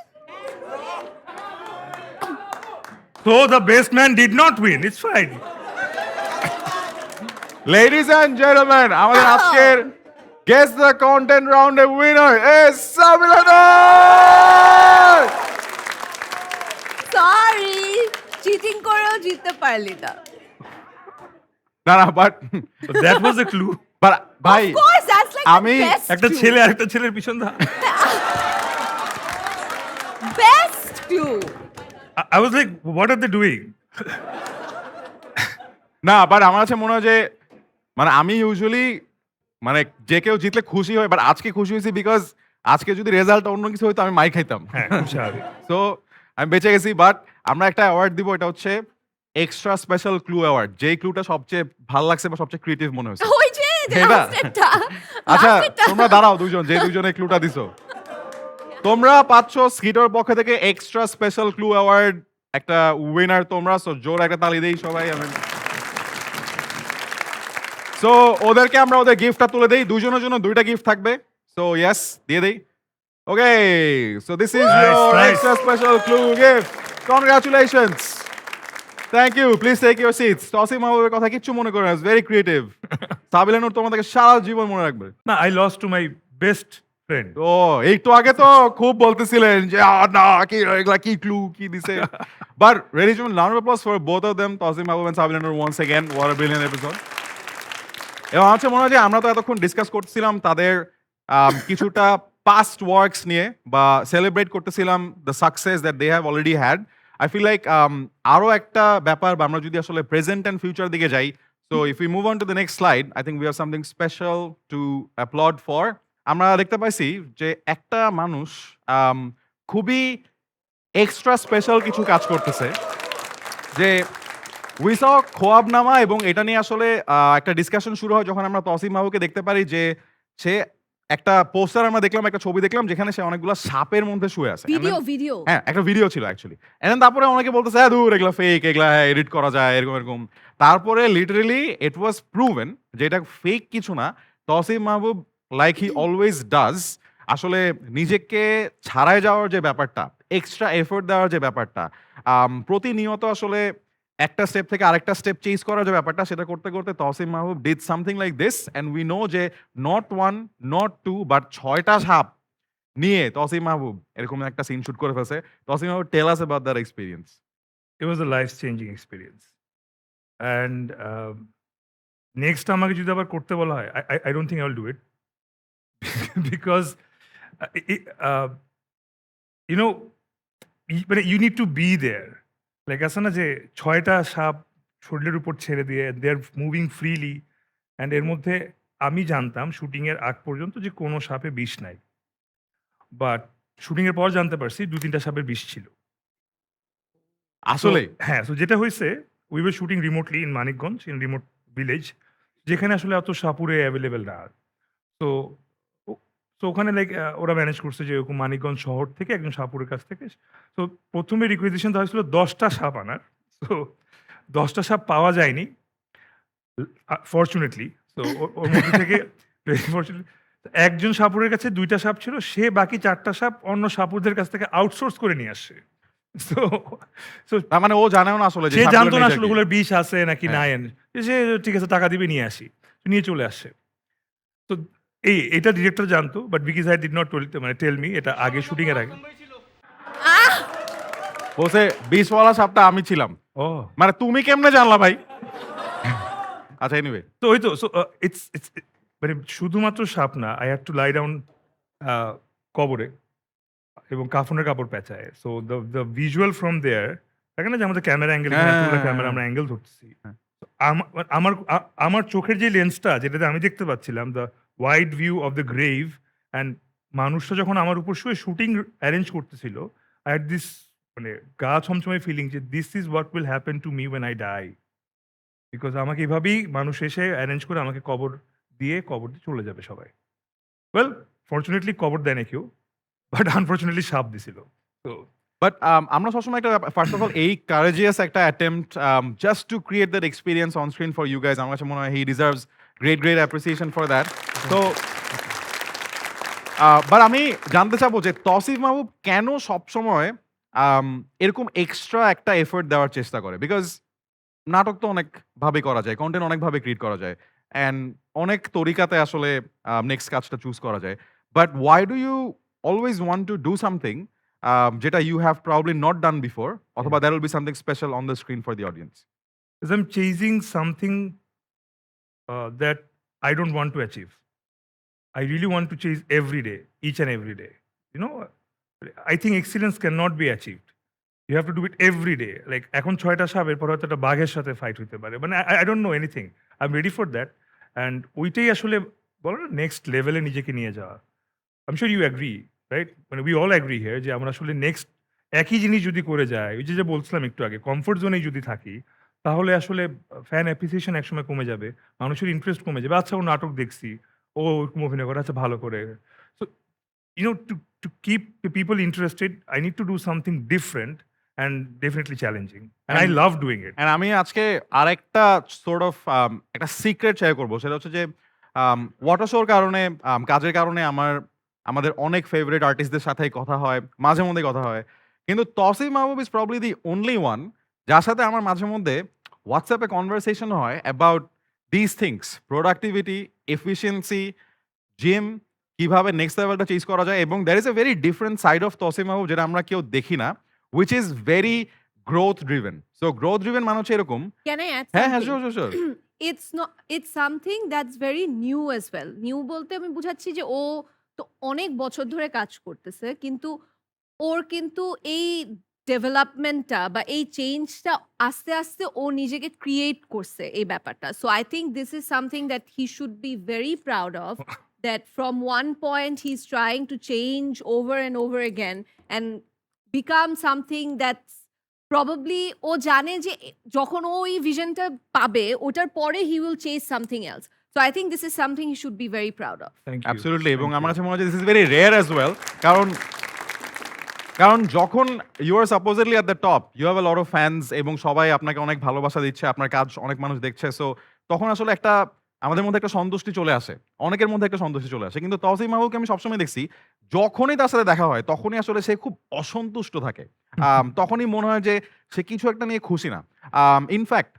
Speaker 2: So the best man did not win. It's fine.
Speaker 1: Ladies and gentlemen, আমাদের আজকের Guess the Content Round এর winner is Sabilanur!
Speaker 4: So sorry, cheating করেও জিততে পারলি না।
Speaker 1: না না but
Speaker 2: that was A clue.
Speaker 1: ভাই
Speaker 4: Of course, that's like
Speaker 1: আমি-
Speaker 4: the best
Speaker 2: একটা
Speaker 4: clue.
Speaker 2: ছেলে আরেকটা ছেলের পিছন
Speaker 4: Best clue.
Speaker 2: I was like, what are they doing?
Speaker 1: না বাট আমার কাছে মনে হয় যে মানে আমি ইউজুয়ালি মানে যে কেউ জিতলে খুশি হয়, বাট আজকে খুশি হয়েছি বিকজ আজকে যদি রেজাল্ট অন্য কিছু হইতো আমি মাই খাইতাম।
Speaker 2: হ্যাঁ, খুব স্বাভাবিক।
Speaker 1: সো আমি বেঁচে গেছি। বাট আমরা একটা অ্যাওয়ার্ড দিব, এটা হচ্ছে এক্সট্রা স্পেশাল ক্লু অ্যাওয়ার্ড। যেই ক্লুটা সবচেয়ে ভালো লাগছে বা সবচেয়ে ক্রিয়েটিভ মনে হয়েছে।
Speaker 4: ওই যে
Speaker 1: এটা?
Speaker 4: last এটা।
Speaker 1: আচ্ছা
Speaker 4: Last এটা।
Speaker 1: তোমরা দাঁড়াও দুজন, যে দুজনে ক্লুটা দিছো তোমরা পাচ্ছ স্কিটোর পক্ষ থেকে এক্সট্রা স্পেশাল ক্লু অ্যাওয়ার্ড, একটা উইনার তোমরা। সো জোর একটা তালি দেই সবাই। সো ওদেরকে আমরা ওদের গিফটটা তুলে দেই, দুজনের জন্য দুইটা গিফট থাকবে। সো ইয়েস দিয়ে দেই। Okay, so this is
Speaker 2: Nice,
Speaker 1: your
Speaker 2: nice.
Speaker 1: Extra special clue gift. Congratulations, thank you. Please take your seats. Tasim মাহবুবের কথা কিচ্ছু মনে করে না, ভেরি ক্রিয়েটিভ। সাবিলা নূর তোমাদেরকে সারা জীবন মনে রাখবে।
Speaker 2: না, I lost to my best friend.
Speaker 1: তো একটু আগে তো খুব বলতেছিলেন যে না কি এগুলা কি ক্লু কি দিছে। But ready to round of applause for both of them, Tasim Mahbub and Sabila Noor once again. What a brilliant episode. এবং আমার মনে হয় যে আমরা তো এতক্ষণ ডিসকাস করতেছিলাম তাদের কিছুটা পাস্ট ওয়ার্কস নিয়ে, বা সেলিব্রেট করতেছিলাম the success that they have already had. I feel like আরো একটা ব্যাপার, বা আমরা যদি আসলে প্রেজেন্ট অ্যান্ড ফিউচার দিকে যাই, so if you move on to the next slide, I think we have something special to applaud for. আমরা দেখতে পাইছি যে একটা মানুষ খুবই এক্সট্রা স্পেশাল কিছু কাজ করতেছে। যে উই স খোয়াবনামা, এবং এটা নিয়ে আসলে একটা ডিসকাশন শুরু হয় যখন আমরা তসিম মাহবুবকে দেখতে পারি যে সে একটা পোস্টার আমরা দেখলাম, একটা ছবি দেখলাম যেখানে সে অনেকগুলো সাপের মধ্যে শুয়ে আছে।
Speaker 4: ভিডিও।
Speaker 1: হ্যাঁ, একটা ভিডিও ছিল অ্যাকচুয়ালি। এন্ড তারপরে অনেকে বলতেছে হ্যাঁ দূর এগুলা ফেক, এগুলা এডিট করা যায় এরকম এরকম। তারপরে লিটারেলি ইট ওয়াজ প্রুভেন যে এটা ফেক কিছু না। তসিম মাহবুব লাইক হি অলওয়েজ ডাজ আসলে নিজেকে ছাড়াই যাওয়ার যে ব্যাপারটা, এক্সট্রা এফোর্ট দেওয়ার যে ব্যাপারটা, প্রতিনিয়ত আসলে একটা স্টেপ থেকে আরেকটা স্টেপ চেঞ্জ করার যে ব্যাপারটা, সেটা করতে করতে Tasim Mahbub did something like this. And we know যে not one not two but 6টা সাপ নিয়ে তসিম মাহবুব এরকম একটা সিন শুট করে ফেলছে। Tasim Mahbub tell us about that experience.
Speaker 2: It was a life-changing experience. And next আমাকে যদি আবার করতে বলা হয়, I don't think I will do it. Because you know, মানে you need to be there. Like আছে না যে 6টা সাপ শরীরের উপর ছেড়ে দিয়ে they are moving freely, and এর মধ্যে আমি জানতাম শুটিং এর আগ পর্যন্ত যে কোনো সাপে বিষ নাই, বাট শুটিং এর পর জানতে পারছি 2-3টা সাপের বিষ ছিল।
Speaker 1: আসলে
Speaker 2: হ্যাঁ, সো যেটা হয়েছে, we were shooting remotely in Manikganj, in remote village, যেখানে আসলে অত সাপুরে অ্যাভেলেবেল না। তো তো ওখানে লাইক ওরা ম্যানেজ করছে যে এরকম মানিকগঞ্জ শহর থেকে একজন সাপুরের কাছ থেকে। তো প্রথমে রিকুইজিশন দেওয়া হয়েছিল 10টা সাপ আনার। তো 10টা সাপ পাওয়া যায়নি ফরচুনেটলি। তো ওর মধ্যে থেকে একজন সাপুরের কাছে 2টা সাপ ছিল, সে বাকি 4টা সাপ অন্য সাপুরদের কাছ থেকে আউটসোর্স করে নিয়ে আসে। সো সো
Speaker 1: তার মানে ও জানেও না আসলে যে
Speaker 2: সে
Speaker 1: সাপগুলোর
Speaker 2: জানতো না
Speaker 1: nature
Speaker 2: আসলে
Speaker 1: কি।
Speaker 2: ওগুলোর বিষ আছে নাকি
Speaker 1: হ্যাঁ।
Speaker 2: নাই। সে ঠিক আছে টাকা দিবে নিয়ে আসি, নিয়ে চলে আসে। তো এটা ডিরেক্টর জানতো, but because I did not মানে টেল মি, এটা আগে শুটিং এর আগে।
Speaker 1: বলছে বিষওয়ালা সাপটা আমি ছিলাম।
Speaker 2: ও
Speaker 1: মানে তুমি কেমনে জানলা ভাই? আচ্ছা এনিওয়ে,
Speaker 2: তো ওই তো, সো ইটস মানে শুধুমাত্র সাপ না, I had to lie down কবরে এবং কাফনের কাপড় পেঁচায়। সো দ্য ভিজুয়াল ফ্রম দেয়ার, দেখেন না যে আমাদের ক্যামেরা অ্যাঙ্গেল,
Speaker 1: হ্যাঁ।
Speaker 2: ক্যামেরা আমরা অ্যাঙ্গেল ধরতেছি।
Speaker 1: হ্যাঁ।
Speaker 2: তো আমার চোখের যে লেন্সটা, যেটাতে আমি দেখতে পাচ্ছিলাম the wide view of the grave, and মানুষটা যখন আমার উপর শুয়ে শুটিং অ্যারেঞ্জ করতেছিল, আই হ্যাড দিস মানে গা ছমছমে ফিলিং যে this is what will happen to me when I die. Because আমাকে এভাবেই মানুষ এসে অ্যারেঞ্জ করে আমাকে কবর দিয়ে চলে যাবে সবাই। ওয়েল, ফর্চুনেটলি কবর দেয় না কেউ, বাট আনফর্চুনেটলি সাপ দিছিল। তো
Speaker 1: বাট আমরা সবসময় একটা ফার্স্ট অফ অল এই কারেজিয়াস একটা attempt just to create that experience on screen for you guys, আমার কাছে মনে হয় he deserves great appreciation for that. তো বাট আমি জানতে চাবো যে তসিফ মাহবুব কেন সবসময় এরকম এক্সট্রা একটা এফোর্ট দেওয়ার চেষ্টা করে? বিকজ নাটক তো অনেকভাবে করা যায়, কন্টেন্ট অনেকভাবে ক্রিয়েট করা যায়, অ্যান্ড অনেক তরিকাতে আসলে নেক্সট কাজটা চুজ করা যায়। But why do you always want to do something যেটা you have probably not done before, অথবা there will be something special on the screen for the audience?
Speaker 2: Because I'm chasing something that I don't want to achieve. I really want to chase every day, each and every day. You know, I think excellence cannot be achieved. You have to do it every day. Like এখন 6টা সাপ এরপর হয়তো একটা বাঘের সাথে fight হতে পারে, মানে I don't know anything. I'm ready for that. And ওইটাই আসলে বলো না নেক্সট লেভেলে নিজেকে নিয়ে যাওয়া। I'm sure you agree, right? মানে we all agree here যে আমরা আসলে নেক্সট একই জিনিস যদি করে যাই, ওই যে বলছিলাম একটু আগে, কমফোর্ট জোনেই যদি থাকি, তাহলে আসলে ফ্যান অ্যাপ্রিসিয়েশন একসময় কমে যাবে, মানুষের ইন্টারেস্ট কমে যাবে। আচ্ছা ও নাটক দেখছি, ও ওরকম অভিনয় করে, আচ্ছা ভালো করে। So you know, to keep the people interested, I need to do something different and definitely challenging. And I
Speaker 1: And-
Speaker 2: love doing it.
Speaker 1: And আমি আজকে আরেকটা sort of একটা সিক্রেট শেয়ার করবো, সেটা হচ্ছে যে ওয়াটার শোর কারণে, কাজের কারণে আমাদের অনেক ফেভারিট আর্টিস্টদের সাথেই কথা হয়, মাঝে মধ্যে কথা হয়, কিন্তু Tasif Mahbub is probably the only one যার সাথে আমার মাঝে মধ্যে হোয়াটসঅ্যাপে কনভারসেশন হয় about this things, productivity, efficiency, gym, কিভাবে নেক্সট লেভেলটা চেঞ্জ করা যায়। এবং there is a very different side of Tasif Mahbub যেটা আমরা কেউ দেখি না, which is very growth driven. So growth driven মানে হচ্ছে এরকম।
Speaker 4: Can I add
Speaker 1: হ্যাঁ হ্যাঁ,
Speaker 4: something?
Speaker 1: Sure sure.
Speaker 4: It's something that's very new as well. New বলতে আমি বুঝাচ্ছি যে ও তো অনেক বছর ধরে কাজ করতেছে, কিন্তু ওর কিন্তু এই ডেভেলপমেন্টটা বা এই চেঞ্জটা আস্তে আস্তে ও নিজেকে ক্রিয়েট করছে এই ব্যাপারটা। So I think this is something that he should be very proud of, that from one point he's trying to change over and over again and become something that's probably ও জানে যে যখন ও এই ভিশনটা পাবে ওটার পরে he will chase something else. So I think this is something he should be very proud of.
Speaker 2: Thank you.
Speaker 1: Absolutely. এবং
Speaker 2: Thank
Speaker 1: আমার
Speaker 2: you.
Speaker 1: কাছে মনে হয় this is very rare as well, কারণ যখন you are supposedly at the top, you have a lot of fans এবং সবাই আপনাকে অনেক ভালোবাসা দিচ্ছে, আপনার কাজ অনেক মানুষ দেখছে, সো তখন আসলে একটা আমাদের মধ্যে একটা সন্তুষ্টি চলে আসে, অনেকের মধ্যে একটা সন্তুষ্টি চলে আসে। কিন্তু তসিফ মাহবুবকে আমি সবসময় দেখছি যখনই তার সাথে দেখা হয় তখনই আসলে সে খুব অসন্তুষ্ট থাকে। তখনই মনে হয় যে সে কিছু একটা নিয়ে খুশি না। ইনফ্যাক্ট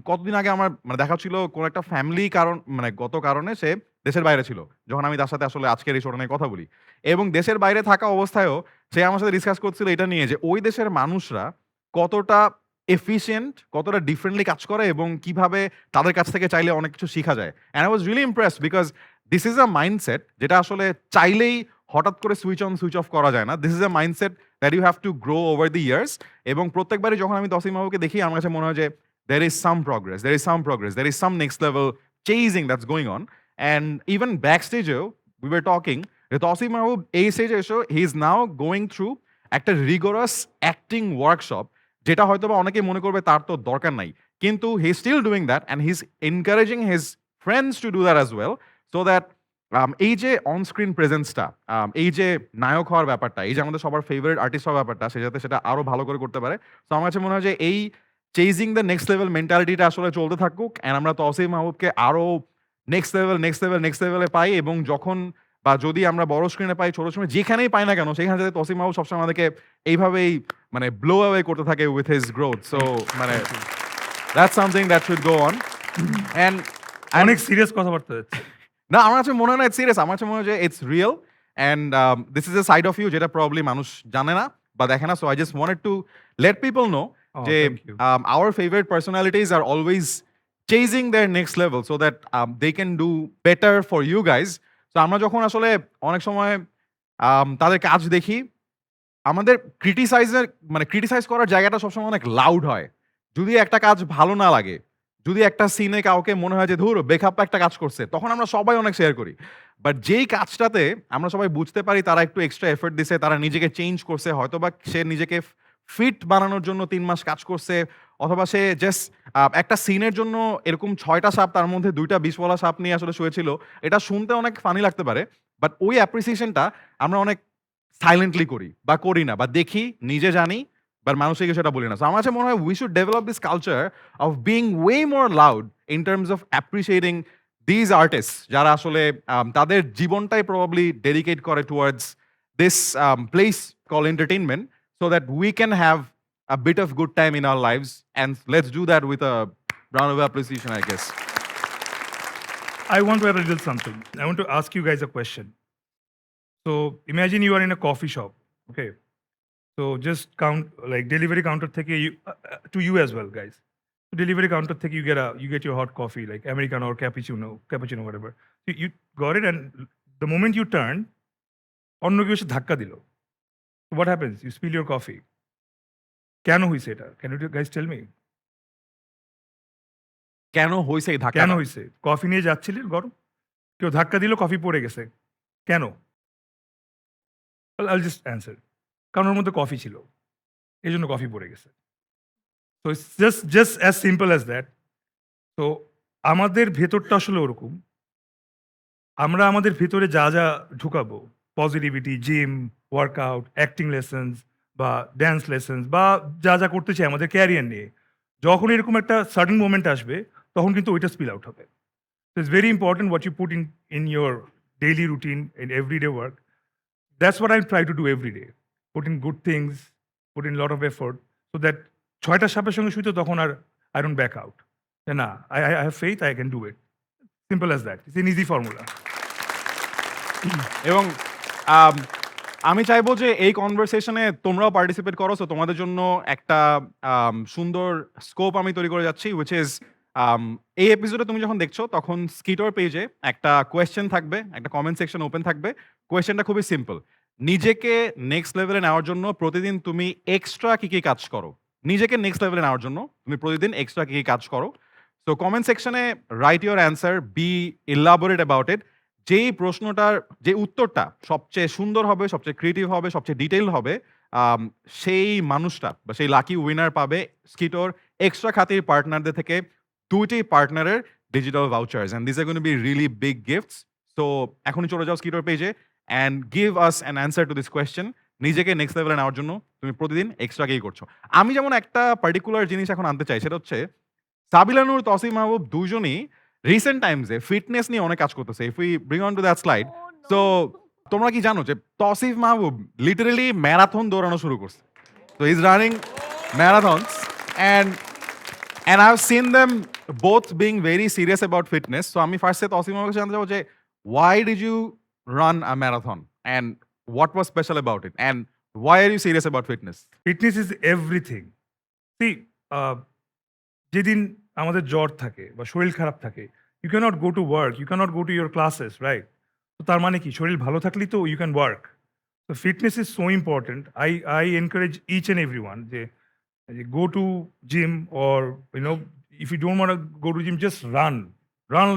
Speaker 1: কতদিন আগে আমার মানে দেখা ছিল কোন একটা ফ্যামিলি কারণ, মানে গত কারণে সে দেশের বাইরে ছিল, যখন আমি তার সাথে আসলে আজকের এই শোটা নিয়ে কথা বলি। এবং দেশের বাইরে থাকা অবস্থায়ও সে আমার সাথে ডিসকাস করছিল এটা নিয়ে যে ওই দেশের মানুষরা কতটা এফিশিয়েন্ট, কতটা ডিফারেন্টলি কাজ করে এবং কিভাবে তাদের কাছ থেকে চাইলে অনেক কিছু শেখা যায়। And I was really impressed because this is a mindset যেটা আসলে চাইলেই হঠাৎ করে সুইচ অন সুইচ অফ করা যায় না। This is a mindset that you have to grow over the years. এবং প্রত্যেকবারই যখন আমি তসিফ মাহবুবকে দেখি আমার কাছে মনে হয় যে there is some progress, there is some progress, there is some next level chasing that's going on. And even backstage we were talking যে তসিফ মাহবুব এই স্টেজে এসে he is now going through একটা rigorous acting workshop, যেটা হয়তো বা অনেকে মনে করবে তার তো দরকার নাই, কিন্তু he is still doing that and he is encouraging his friends to do that as well, so that এই যে অন স্ক্রিন প্রেজেন্সটা, এই যে নায়ক হওয়ার ব্যাপারটা, এই যে আমাদের সবার ফেভারিট আর্টিস্ট হওয়ার ব্যাপারটা, সে যাতে সেটা আরো ভালো করে করতে পারে। তো আমার কাছে মনে হয় যে এই চেজিং দ্য নেক্সট লেভেল মেন্টালিটিটা আসলে চলতে থাকুক, অ্যান্ড আমরা তসিফ মাহবুবকে আরো নেক্সট লেভেলে পাই। এবং যখন বা যদি আমরা বড় স্ক্রিনে পাই, ছোট স্ক্রিনে, যেখানেই পাই না কেন, সেখানে যাতে তসিফ মাহবুব সবসময় আমাদেরকে এইভাবেই মানে ব্লো অ্যাওয়ে করতে থাকে উইথ হিজ গ্রোথ। সো মানে that's something that should go on. And
Speaker 2: অনেক সিরিয়াস কথাবার্তা যাচ্ছে।
Speaker 1: না, আমার কাছে মনে হয় না সিরিয়াস, আমার কাছে মনে হয় যে it's real and this is a side of you যেটা প্রবলি মানুষ জানে না বা দেখে না। So I just wanted to let people know
Speaker 2: Oh,
Speaker 1: যে
Speaker 2: thank you.
Speaker 1: our favorite personalities are always chasing their next level so that they can do better for you guys. So আমরা যখন আসলে অনেক সময় তাদের কাজ দেখি, আমাদের ক্রিটিসাইজ করার জায়গাটা সবসময় অনেক লাউড হয়। যদি একটা কাজ ভালো না লাগে, যদি একটা সিনে কাউকে মনে হয় যে ধুর বেখাপ্পা একটা কাজ করছে, তখন আমরা সবাই অনেক শেয়ার করি। বাট যেই কাজটাতে আমরা সবাই বুঝতে পারি তারা একটু এক্সট্রা এফর্ট দিছে, তারা নিজেকে চেঞ্জ করছে, হয়তো বা সে নিজেকে ফিট বানানোর জন্য 3 মাস কাজ করছে, অথবা সে জাস্ট একটা সিনের জন্য এরকম 6টা সাপ তার মধ্যে 2টা বিষওয়ালা সাপ নিয়ে আসলে শুয়েছিল, এটা শুনতে অনেক ফানি লাগতে পারে, বাট ওই অ্যাপ্রিসিয়েশনটা আমরা অনেক সাইলেন্টলি করি বা করি না, বা দেখি, নিজে জানি, বাট মানুষকে সেটা বলি না। সো আমার কাছে মনে হয় we should develop this culture of being way more loud in terms of appreciating these artist, যারা আসলে তাদের জীবনটাই প্রবাবলি ডেডিকেট করে towards this place call entertainment, so that we can have a bit of good time in our lives, and let's do that with a round of appreciation, I guess.
Speaker 2: I want to add a little something. I want to ask you guys a question. So imagine you are in a coffee shop, okay? So just count like delivery counter থেকে to you as well, guys. Delivery counter থেকে you get your hot coffee like Americano or cappuccino, whatever. You got it, and the moment you turn, অন্য কেউ এসে ধাক্কা দিল. So what happens? You spill your coffee. কেন হইছে এটা? Can you guys tell me?
Speaker 1: কেন হইছে এই ধাক্কা?
Speaker 2: কেন হইছে? কফি নিয়ে যাচ্ছিলেন গরম, কেউ ধাক্কা দিল, কফি পড়ে গেছে। কেন? Well, I'll just answer. কারণ ওর মধ্যে কফি ছিল, এই জন্য কফি পড়ে গেছে। So it's just as simple as that. So আমাদের ভেতরটা আসলে ওরকম। আমরা আমাদের ভেতরে যা যা ঢুকাবো, positivity, gym, workout, acting lessons বা ড্যান্স লেসন্স বা যা যা করতে চাই আমাদের ক্যারিয়ার নিয়ে, যখন এরকম একটা সাডেন মোমেন্ট আসবে তখন কিন্তু ওইটা স্পিল আউট হবে। So it's very important what you put in your daily routine, in everyday work. That's what I try to do every day. Put in good things, put in a lot of effort, so that 6টা সাপের সঙ্গে শুইতে তখন আর I don't back out. না, I have faith, I can do it. Simple as that. It's an easy formula.
Speaker 1: এবং আমি চাইবো যে এই কনভারসেশনে তোমরাও পার্টিসিপেট করো। সো তোমাদের জন্য একটা সুন্দর স্কোপ আমি তৈরি করে যাচ্ছি, উইচ ইজ এই এপিসোডে তুমি যখন দেখছো তখন স্কিটর পেজে একটা কোয়েশ্চেন থাকবে, একটা কমেন্ট সেকশন ওপেন থাকবে। কোয়েশ্চেনটা খুবই সিম্পল, নিজেকে নেক্সট লেভেলে নেওয়ার জন্য প্রতিদিন তুমি এক্সট্রা কি কি কাজ করো, নিজেকে নেক্সট লেভেলে নেওয়ার জন্য তুমি প্রতিদিন এক্সট্রা কি কি কাজ করো। সো কমেন্ট সেকশনে write your answer, be elaborate about it. যেই প্রশ্নটার যে উত্তরটা সবচেয়ে সুন্দর হবে, সবচেয়ে ক্রিয়েটিভ হবে, সবচেয়ে ডিটেইল হবে, সেই মানুষটা বা সেই লাকি উইনার পাবে স্কিটর এক্সট্রা খাতির পার্টনারদের থেকে 2টি পার্টনারের digital vouchers, and this are gonna be really big gifts. So এখনই চলে যাও স্কিটর পেজে and give us an answer to this question. নিজেকে নেক্সট লেভেলে নেওয়ার জন্য তুমি প্রতিদিন এক্সট্রা কি করছো। আমি যেমন একটা পার্টিকুলার জিনিস এখন আনতে চাই, সেটা হচ্ছে সাবিলা নূর, তসিফ মাহবুব দুজনই রিসেন্ট টাইমসে ফিটনেস নিয়ে অনেক কাজ করতেছে। If we bring on to that slide, so তোমরা কি জানো যে তসিফ মাহবুব লিটারেলি ম্যারাথন দৌড়ানো শুরু করছে। So is running marathons and I've seen them both being very serious about fitness. So আমি ফার্স্টে তসিফ মাহবুবকে জানতে চাবো যে why did you run a marathon and what was special about it and why are you serious about fitness?
Speaker 2: Fitness is everything. See, যেদিন আমাদের জ্বর থাকে বা শরীর খারাপ থাকে, you cannot go to work, you cannot go to your classes, right? তো তার মানে কি, শরীর ভালো থাকলেই তো you can work. So fitness is so important. I encourage each and everyone যে go to gym, or you know, if you don't want to go to gym, just run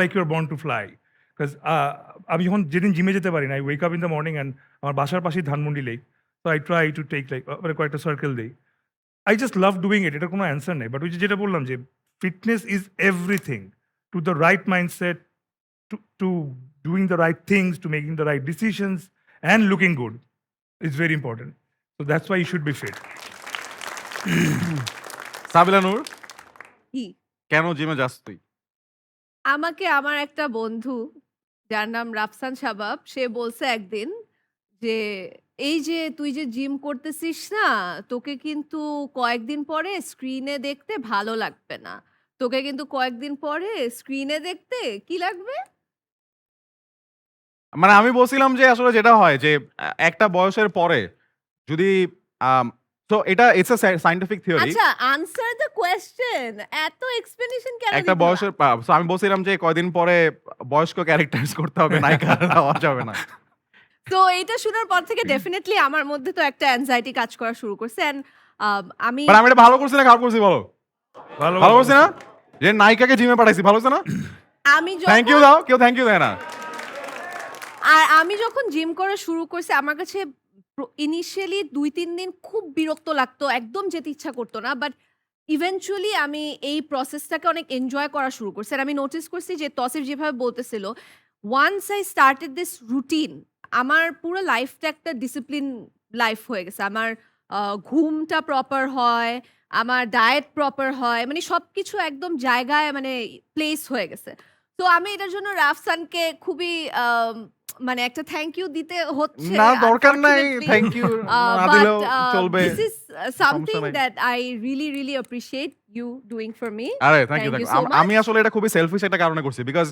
Speaker 2: like you're born to fly. Because আমি যখন যেদিন জিমে যেতে পারি না, I wake up in the morning and আমার বাসার পাশেই Dhanmondi lake, so I try to take like কয়েকটা সার্কেল দেই। I just love doing it. এটার কোনো অ্যান্সার নেই, বাট ওই যেটা বললাম যে fitness is everything. To the right mindset, to doing the right things, to making the right decisions, and looking good is very important. So that's why you should be fit.
Speaker 1: সাবিলা নূর,
Speaker 4: কি?
Speaker 1: কেন জিমে যাস তুই?
Speaker 4: আমাকে আমার একটা বন্ধু, যার নাম রাফসান শাবাব, সে বলছে একদিন যে এই যে তুই যে জিম করতেছিস না, তোকে কিন্তু কয়েকদিন পরে স্ক্রিনে দেখতে ভালো লাগবে না, তোকে কিন্তু কয়েকদিন পরে স্ক্রিনে দেখতে কি লাগবে?
Speaker 1: মানে আমি বলছিলাম যে আসলে যেটা হয় যে একটা বয়সের পরে যদি সো এটা ইটস আ সায়েন্টিফিক থিওরি।
Speaker 4: আচ্ছা, আনসার দ্য কোয়েশ্চেন, এত এক্সপ্লেনেশন কেন
Speaker 1: একটা
Speaker 4: দিবা?
Speaker 1: বয়সের সো আমি বলছিলাম যে কয়দিন পরে বয়স্ক ক্যারেক্টার্স করতে হবে, নায়িকা হওয়া যাবে না।
Speaker 4: তো এইটা শোনার পর থেকে ডেফিনেটলি আমার মধ্যে তো একটা অ্যাংজাইটি কাজ করা শুরু করছে। এন্ড আমি
Speaker 1: বাট আমি এটা ভালো করছি না খারাপ করছি বলো? ভালো করছি না? যে নায়িকাকে জিমে পাঠাইছি, ভালো হচ্ছে না?
Speaker 4: আমি
Speaker 1: থ্যাংক ইউ
Speaker 4: যখন
Speaker 1: দাও, কেউ থ্যাংক ইউ দেয় না।
Speaker 4: আর আমি যখন জিম করা শুরু করছি, আমার কাছে ইনিশিয়ালি 2-3 দিন খুব বিরক্ত লাগতো, একদম যেতে ইচ্ছা করতো না, বাট ইভেনচুয়ালি আমি এই প্রসেসটাকে অনেক এনজয় করা শুরু করছি। আর আমি নোটিস করছি যে তসিফ যেভাবে বলতেছিল, once I started this routine, আমার পুরো লাইফটা একটা ডিসিপ্লিন লাইফ হয়ে গেছে। আমার ঘুমটা প্রপার হয়, আমার ডায়েট প্রপার হয়, মানে সবকিছু একদম জায়গায় মানে প্লেস হয়ে গেছে। তো আমি এটার জন্য রাফসানকে খুবই মানে একটা থ্যাংক ইউ দিতে হচ্ছে।
Speaker 1: না দরকার নাই
Speaker 4: unfortunately,
Speaker 1: থ্যাংক ইউ না
Speaker 4: but
Speaker 1: দিলেও চলবে।
Speaker 4: this is something
Speaker 1: নাই।
Speaker 4: that I really appreciate you doing for me.
Speaker 1: আরে thank you
Speaker 4: Thank you
Speaker 1: thank
Speaker 4: so
Speaker 1: you. আমি
Speaker 4: much.
Speaker 1: আসলে এটা খুবই সেলফিশ একটা কারণে করছি, বিকজ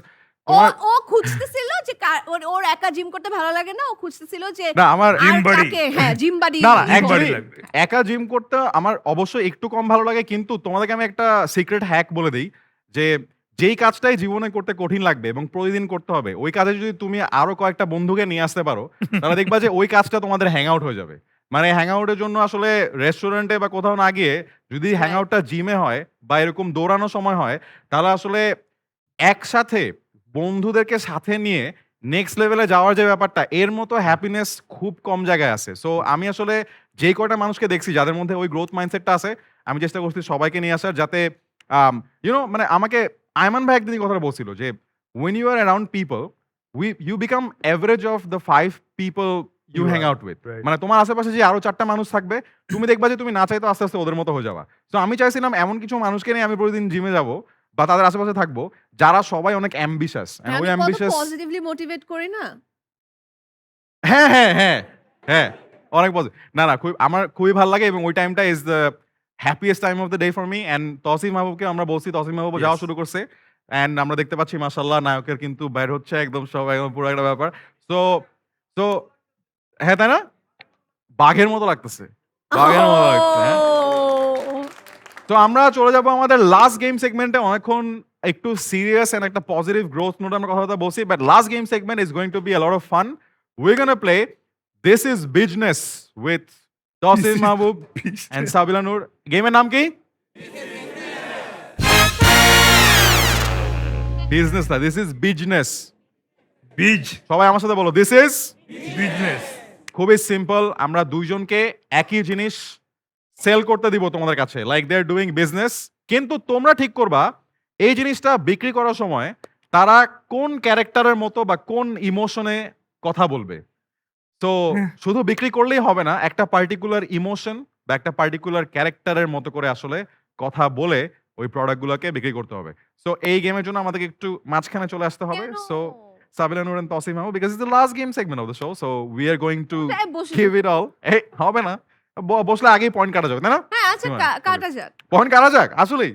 Speaker 4: ও
Speaker 1: তোমার-
Speaker 4: ও খুঁজতেছিল যে ওর একা জিম করতে ভালো লাগে না, ও খুঁজতেছিল যে
Speaker 1: না আমার
Speaker 2: Gym
Speaker 4: আর
Speaker 2: buddy.
Speaker 4: কাকে, হ্যাঁ জিম বাডি।
Speaker 1: না না
Speaker 2: Gym
Speaker 1: actually
Speaker 2: buddy লাগবে।
Speaker 1: একা জিম করতে আমার অবশ্যই একটু কম ভালো লাগে, কিন্তু তোমাদেরকে আমি একটা সিক্রেট হ্যাক বলে দিই যে যেই কাজটাই জীবনে করতে কঠিন লাগবে এবং প্রতিদিন করতে হবে, ওই কাজে যদি তুমি আরো কয়েকটা বন্ধুকে নিয়ে আসতে পারো, তাহলে দেখবা যে ওই কাজটা তোমাদের হ্যাং আউট হয়ে যাবে। মানে হ্যাং আউটের জন্য আসলে রেস্টুরেন্টে বা কোথাও না গিয়ে যদি হ্যাং আউটটা জিমে হয় বা এরকম দৌড়ানোর সময় হয়, তাহলে আসলে একসাথে বন্ধুদেরকে সাথে নিয়ে নেক্সট লেভেলে যাওয়ার যে ব্যাপারটা, এর মতো হ্যাপিনেস খুব কম জায়গায় আছে। সো আমি আসলে যেই কয়টা মানুষকে দেখছি যাদের মধ্যে ওই গ্রোথ মাইন্ডসেটটা আছে, আমি চেষ্টা করছি সবাইকে নিয়ে আসার, যাতে মানে আমাকে আয়মান ভাই একদিন এই কথাটা বলছিল যে when you are around people, you become average of the 5 people you
Speaker 2: You
Speaker 1: hang
Speaker 2: are,
Speaker 1: out with.
Speaker 2: right.
Speaker 1: মানে তোমার আশেপাশে যে আরো 4টা মানুষ থাকবে, তুমি দেখবা যে তুমি না চাইতো আস্তে আস্তে ওদের মতো হয়ে যাবা। সো আমি চাইছিলাম এমন কিছু মানুষকে নিয়ে আমি প্রতিদিন জিমে যাব বা তাদের আশেপাশে থাকবো, যারা সবাই অনেক অ্যাম্বিশাস। ওই
Speaker 4: আমি কত
Speaker 1: অ্যাম্বিশাস,
Speaker 4: পজিটিভলি মোটিভেট করি না।
Speaker 1: হ্যাঁ হ্যাঁ হ্যাঁ হ্যাঁ অনেক পজিটিভ। না না আমার খুবই ভালো লাগে এবং ওই টাইমটা is the happiest time of the day for me. And Tasim মাহবুবকে আমরা বলছি, তসিম মাহবুব যাওয়া
Speaker 2: Yes.
Speaker 1: শুরু করছে, অ্যান্ড আমরা দেখতে পাচ্ছি মাশাল্লাহ নায়কের কিন্তু বাইর হচ্ছে একদম সব একদম পুরো একটা ব্যাপার। সো সো হ্যাঁ তাই না, বাঘের মতো লাগতেছে, বাঘের মতো লাগছে। হ্যাঁ
Speaker 4: Oh.
Speaker 1: তো আমরা চলে যাবো আমাদের লাস্ট গেম সেগমেন্টে। অনেকক্ষণ একটু সিরিয়াস এন্ড একটা পজিটিভ গ্রোথ নোট আমরা কথা বলছি, but last game segment is going to be a lot of fun. We gonna play this is business with Tasim Mahbub and Sabila Nur. গেমের নাম কি? বিজনেস না, দিস ইজ বিজনেস।
Speaker 2: বীজ
Speaker 1: সবাই আমার সাথে বলো, দিস ইজ
Speaker 2: বিজনেস।
Speaker 1: খুবই সিম্পল। আমরা দুইজনকে একই জিনিস সেল করতে দিব তোমাদের কাছে, like they are doing business. কিন্তু তোমরা ঠিক করবা এই জিনিসটা বিক্রি করার সময় তারা কোন ক্যারেক্টারের মতো বা কোন ইমোশনে কথা বলবে। তো শুধু বিক্রি করলেই হবে না, একটা পার্টিকুলার ইমোশন বা একটা পার্টিকুলার ক্যারেক্টারের মতো করে আসলে কথা বলে ওই প্রোডাক্টগুলোকে বিক্রি করতে হবে। সো এই গেমের জন্য আমাদেরকে একটু মাঝখানে চলে আসতে হবে।
Speaker 4: কেন?
Speaker 1: So Sabila Noor and Tasim Mahmood, because it's the last game segment of the show, so we are going to
Speaker 4: হ্যাঁ, বসে
Speaker 1: give it all. এই হবে না, বসলে আগেই পয়েন্ট কাটা যাবে, তাই না?
Speaker 4: হ্যাঁ আচ্ছা কাটা যাক।
Speaker 1: পয়েন্ট কাটা যাক আসলেই।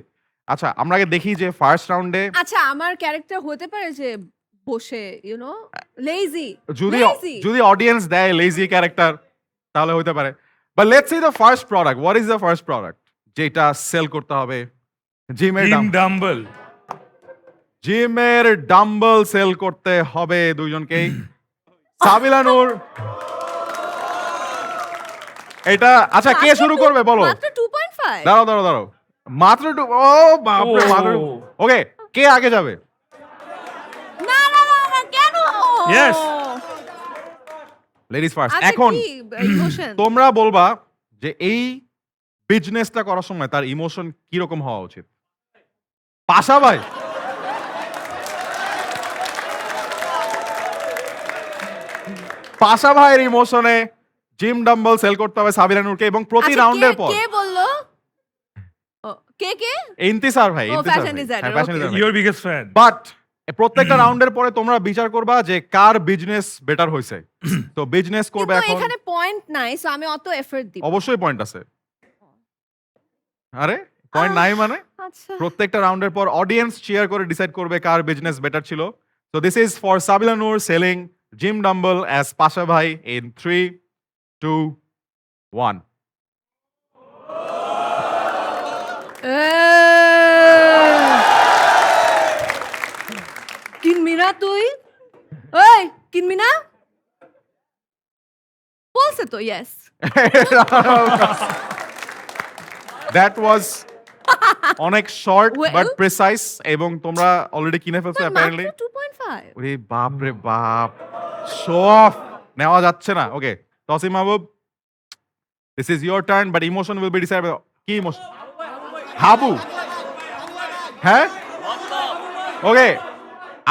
Speaker 1: আচ্ছা আমরা আগে দেখি যে ফার্স্ট রাউন্ডে
Speaker 4: আচ্ছা আমার ক্যারেক্টার হতে পারে যে বসে লেজি,
Speaker 1: যদি যদি অডিয়েন্স দেয় লেজি ক্যারেক্টার, তাহলে হতে পারে। But let's see the first product. What is the first product যেটা সেল করতে হবে? জিমের
Speaker 2: ডাম্বল।
Speaker 1: জিমের ডাম্বল সেল করতে হবে দুইজনকেই। সাবিলা নূর, এটা আচ্ছা কে শুরু করবে বলো?
Speaker 4: মাত্র 2.5।
Speaker 1: দাঁড়াও দাঁড়াও দাঁড়াও, মাত্র ও বাপরে, মাত্র ওকে, কে আগে যাবে?
Speaker 4: না না না না, কেন?
Speaker 2: Yes.
Speaker 1: Ladies first.
Speaker 4: আচ্ছা,
Speaker 1: এখন
Speaker 4: কি ইমোশন?
Speaker 1: তোমরা বলবা যে এই বিজনেসটা করার সময় তার ইমোশন কিরকম হওয়া উচিত। পাশা ভাই, পাশা ভাইয়ের ইমোশনে জিম ডাম্বল সেল করতে হবে সাবিলা নূরকে, এবং প্রতি
Speaker 4: আচ্ছা,
Speaker 1: রাউন্ডের পর
Speaker 4: কে বললো? ও, কে?
Speaker 1: ইন্তিসার ভাই,
Speaker 4: ও,
Speaker 1: ইন্তিসার
Speaker 4: fashion
Speaker 1: ভাই।
Speaker 4: designer,
Speaker 1: হ্যাঁ, fashion
Speaker 4: okay.
Speaker 1: designer।
Speaker 2: Your biggest fan.
Speaker 1: But প্রত্যেকটা রাউন্ডের পরে তোমরা বিচার করবা যে কার বিজনেস বেটার হয়েছে। তো বিজনেস করবে
Speaker 4: কিন্তু
Speaker 1: এখন,
Speaker 4: এখানে পয়েন্ট নাই, সো আমি অত এফর্ট দিব।
Speaker 1: অবশ্যই পয়েন্ট আছে। আরে পয়েন্ট নাই মানে?
Speaker 4: আচ্ছা
Speaker 1: প্রত্যেকটা রাউন্ডের পর অডিয়েন্স চেয়ার করে ডিসাইড করবে কার বিজনেস বেটার ছিল। So this is for Sabila Nur selling gym dumbbell as Pasha ভাই ইন 3, 2, 1।
Speaker 4: কিনবি না তুই? ওই কিনবি না? বলছে তো ইয়েস।
Speaker 1: দ্যাট ওয়াজ অনেক শর্ট
Speaker 4: Well-
Speaker 1: বাট প্রিসাইজ, এবং তোমরা অলরেডি কিনে ফেলছো অ্যাপারেন্টলি।
Speaker 4: 2.5।
Speaker 1: ওরে বাপ রে বাপ, সফট নেওয়া যাচ্ছে না। Okay Tasim Mahbub, this is your turn, but emotion will be decide. কি ইমোশন? হাবু, হ্যাঁ ওকে,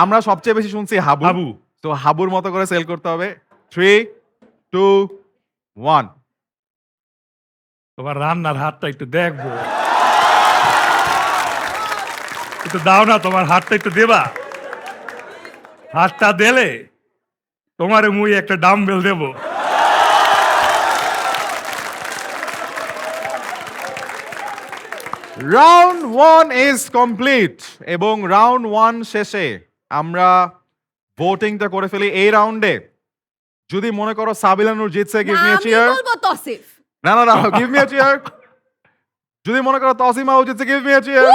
Speaker 1: আমরা সবচেয়ে বেশি শুনছি হাবু।
Speaker 2: হাবু।
Speaker 1: তো হাবুর মতো করে সেল করতে হবে। 3, 2, 1।
Speaker 2: তোমার রান্নার হাতটা একটু দেখবো, একটু দাও না, তোমার হাতটা একটু দেবা। হাতটা দিলে তোমারে মুই একটা ডাম্বেল দেব।
Speaker 1: রাউন্ড 1 ইজ কমপ্লিট, এবং রাউন্ড 1 শেষে আমরা ভোটিংটা করে ফেলি এই রাউন্ডে। যদি মনে করো সাবিলা নূর জিতছে, গিভ মি আ
Speaker 4: আমি
Speaker 1: চিয়ার।
Speaker 4: বলবো তসিফ।
Speaker 1: না না না, গিভ মি আ চিয়ার। যদি মনে করো তসিফ মাহবুব জিতছে, give me a cheer.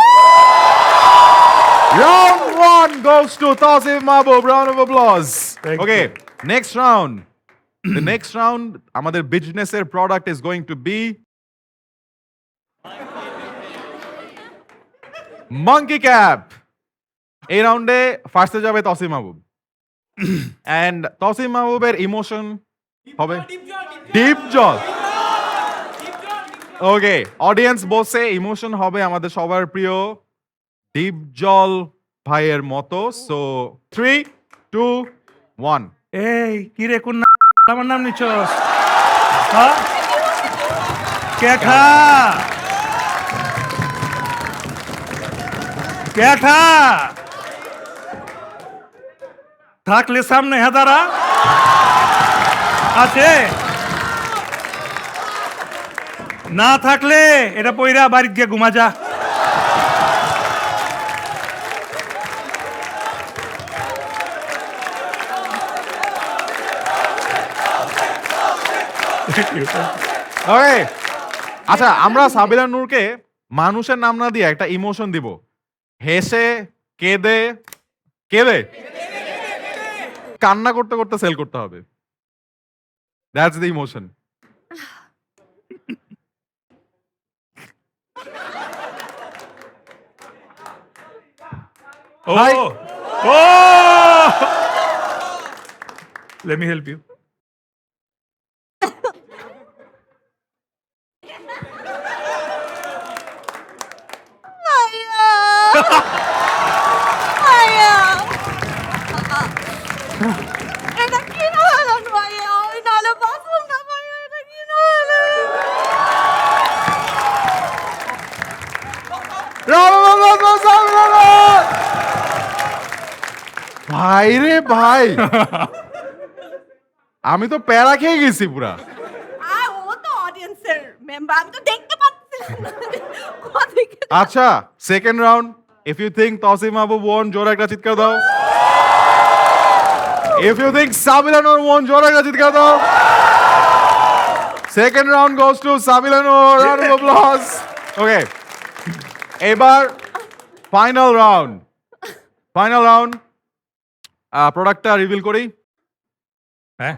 Speaker 1: Round 1 goes to Tasif Mahbub. Round of applause.
Speaker 2: Thank
Speaker 1: Okay, next round. The next round, আমাদের বিজনেসের product is going to be monkey cap. এই রাউন্ডে ফার্স্টে যাবে তসিফ মাহবুব। And তসিফ মাহবুবের ইমোশন হবে ডিপ জল। ওকে, অডিয়েন্স বসে ইমোশন হবে আমাদের সবার প্রিয় ডিপ জল ভাইয়ের মতো। সো 3, 2, 1.
Speaker 2: এই কি রে কোন আমার নাম নিছস? হ্যাঁ কেঠা কেঠা থাকলে সামনে হেদারা আছে, না থাকলে এটা পইরা বাড়িতে গিয়ে ঘুমা যা।
Speaker 1: ওকে, আচ্ছা আমরা সাবিলা নূরকে মানুষের নাম না দিয়ে একটা ইমোশন দিব। হেসে কেঁদে কেঁদে কান্না করতে করতে সেল করতে হবে। That's the emotion. Hi.
Speaker 2: Oh! Let me help you.
Speaker 4: এটা কি না হলো ভাইয়া? ওই নালে বাথরুম না ভাইয়া, এটা কি না হলো?
Speaker 1: ভাই রে ভাই, আমি তো প্যারা খেয়ে গেছি পুরা।
Speaker 4: ও তো অডিয়েন্সের মেম্বার, আমি তো দেখতে পাচ্ছি না। ওদিকে
Speaker 1: আচ্ছা, second round. If you think Tasif Mahbub won, জোরে একটা চিৎকার দাও। If you think Sabila Nur won, জোরে একটা চিৎকার দাও। Second round goes to Sabila Nur. Round of applause. Okay, এবার ফাইনাল রাউন্ড। ফাইনাল রাউন্ড, প্রোডাক্টটা রিভিল করি।
Speaker 2: হ্যাঁ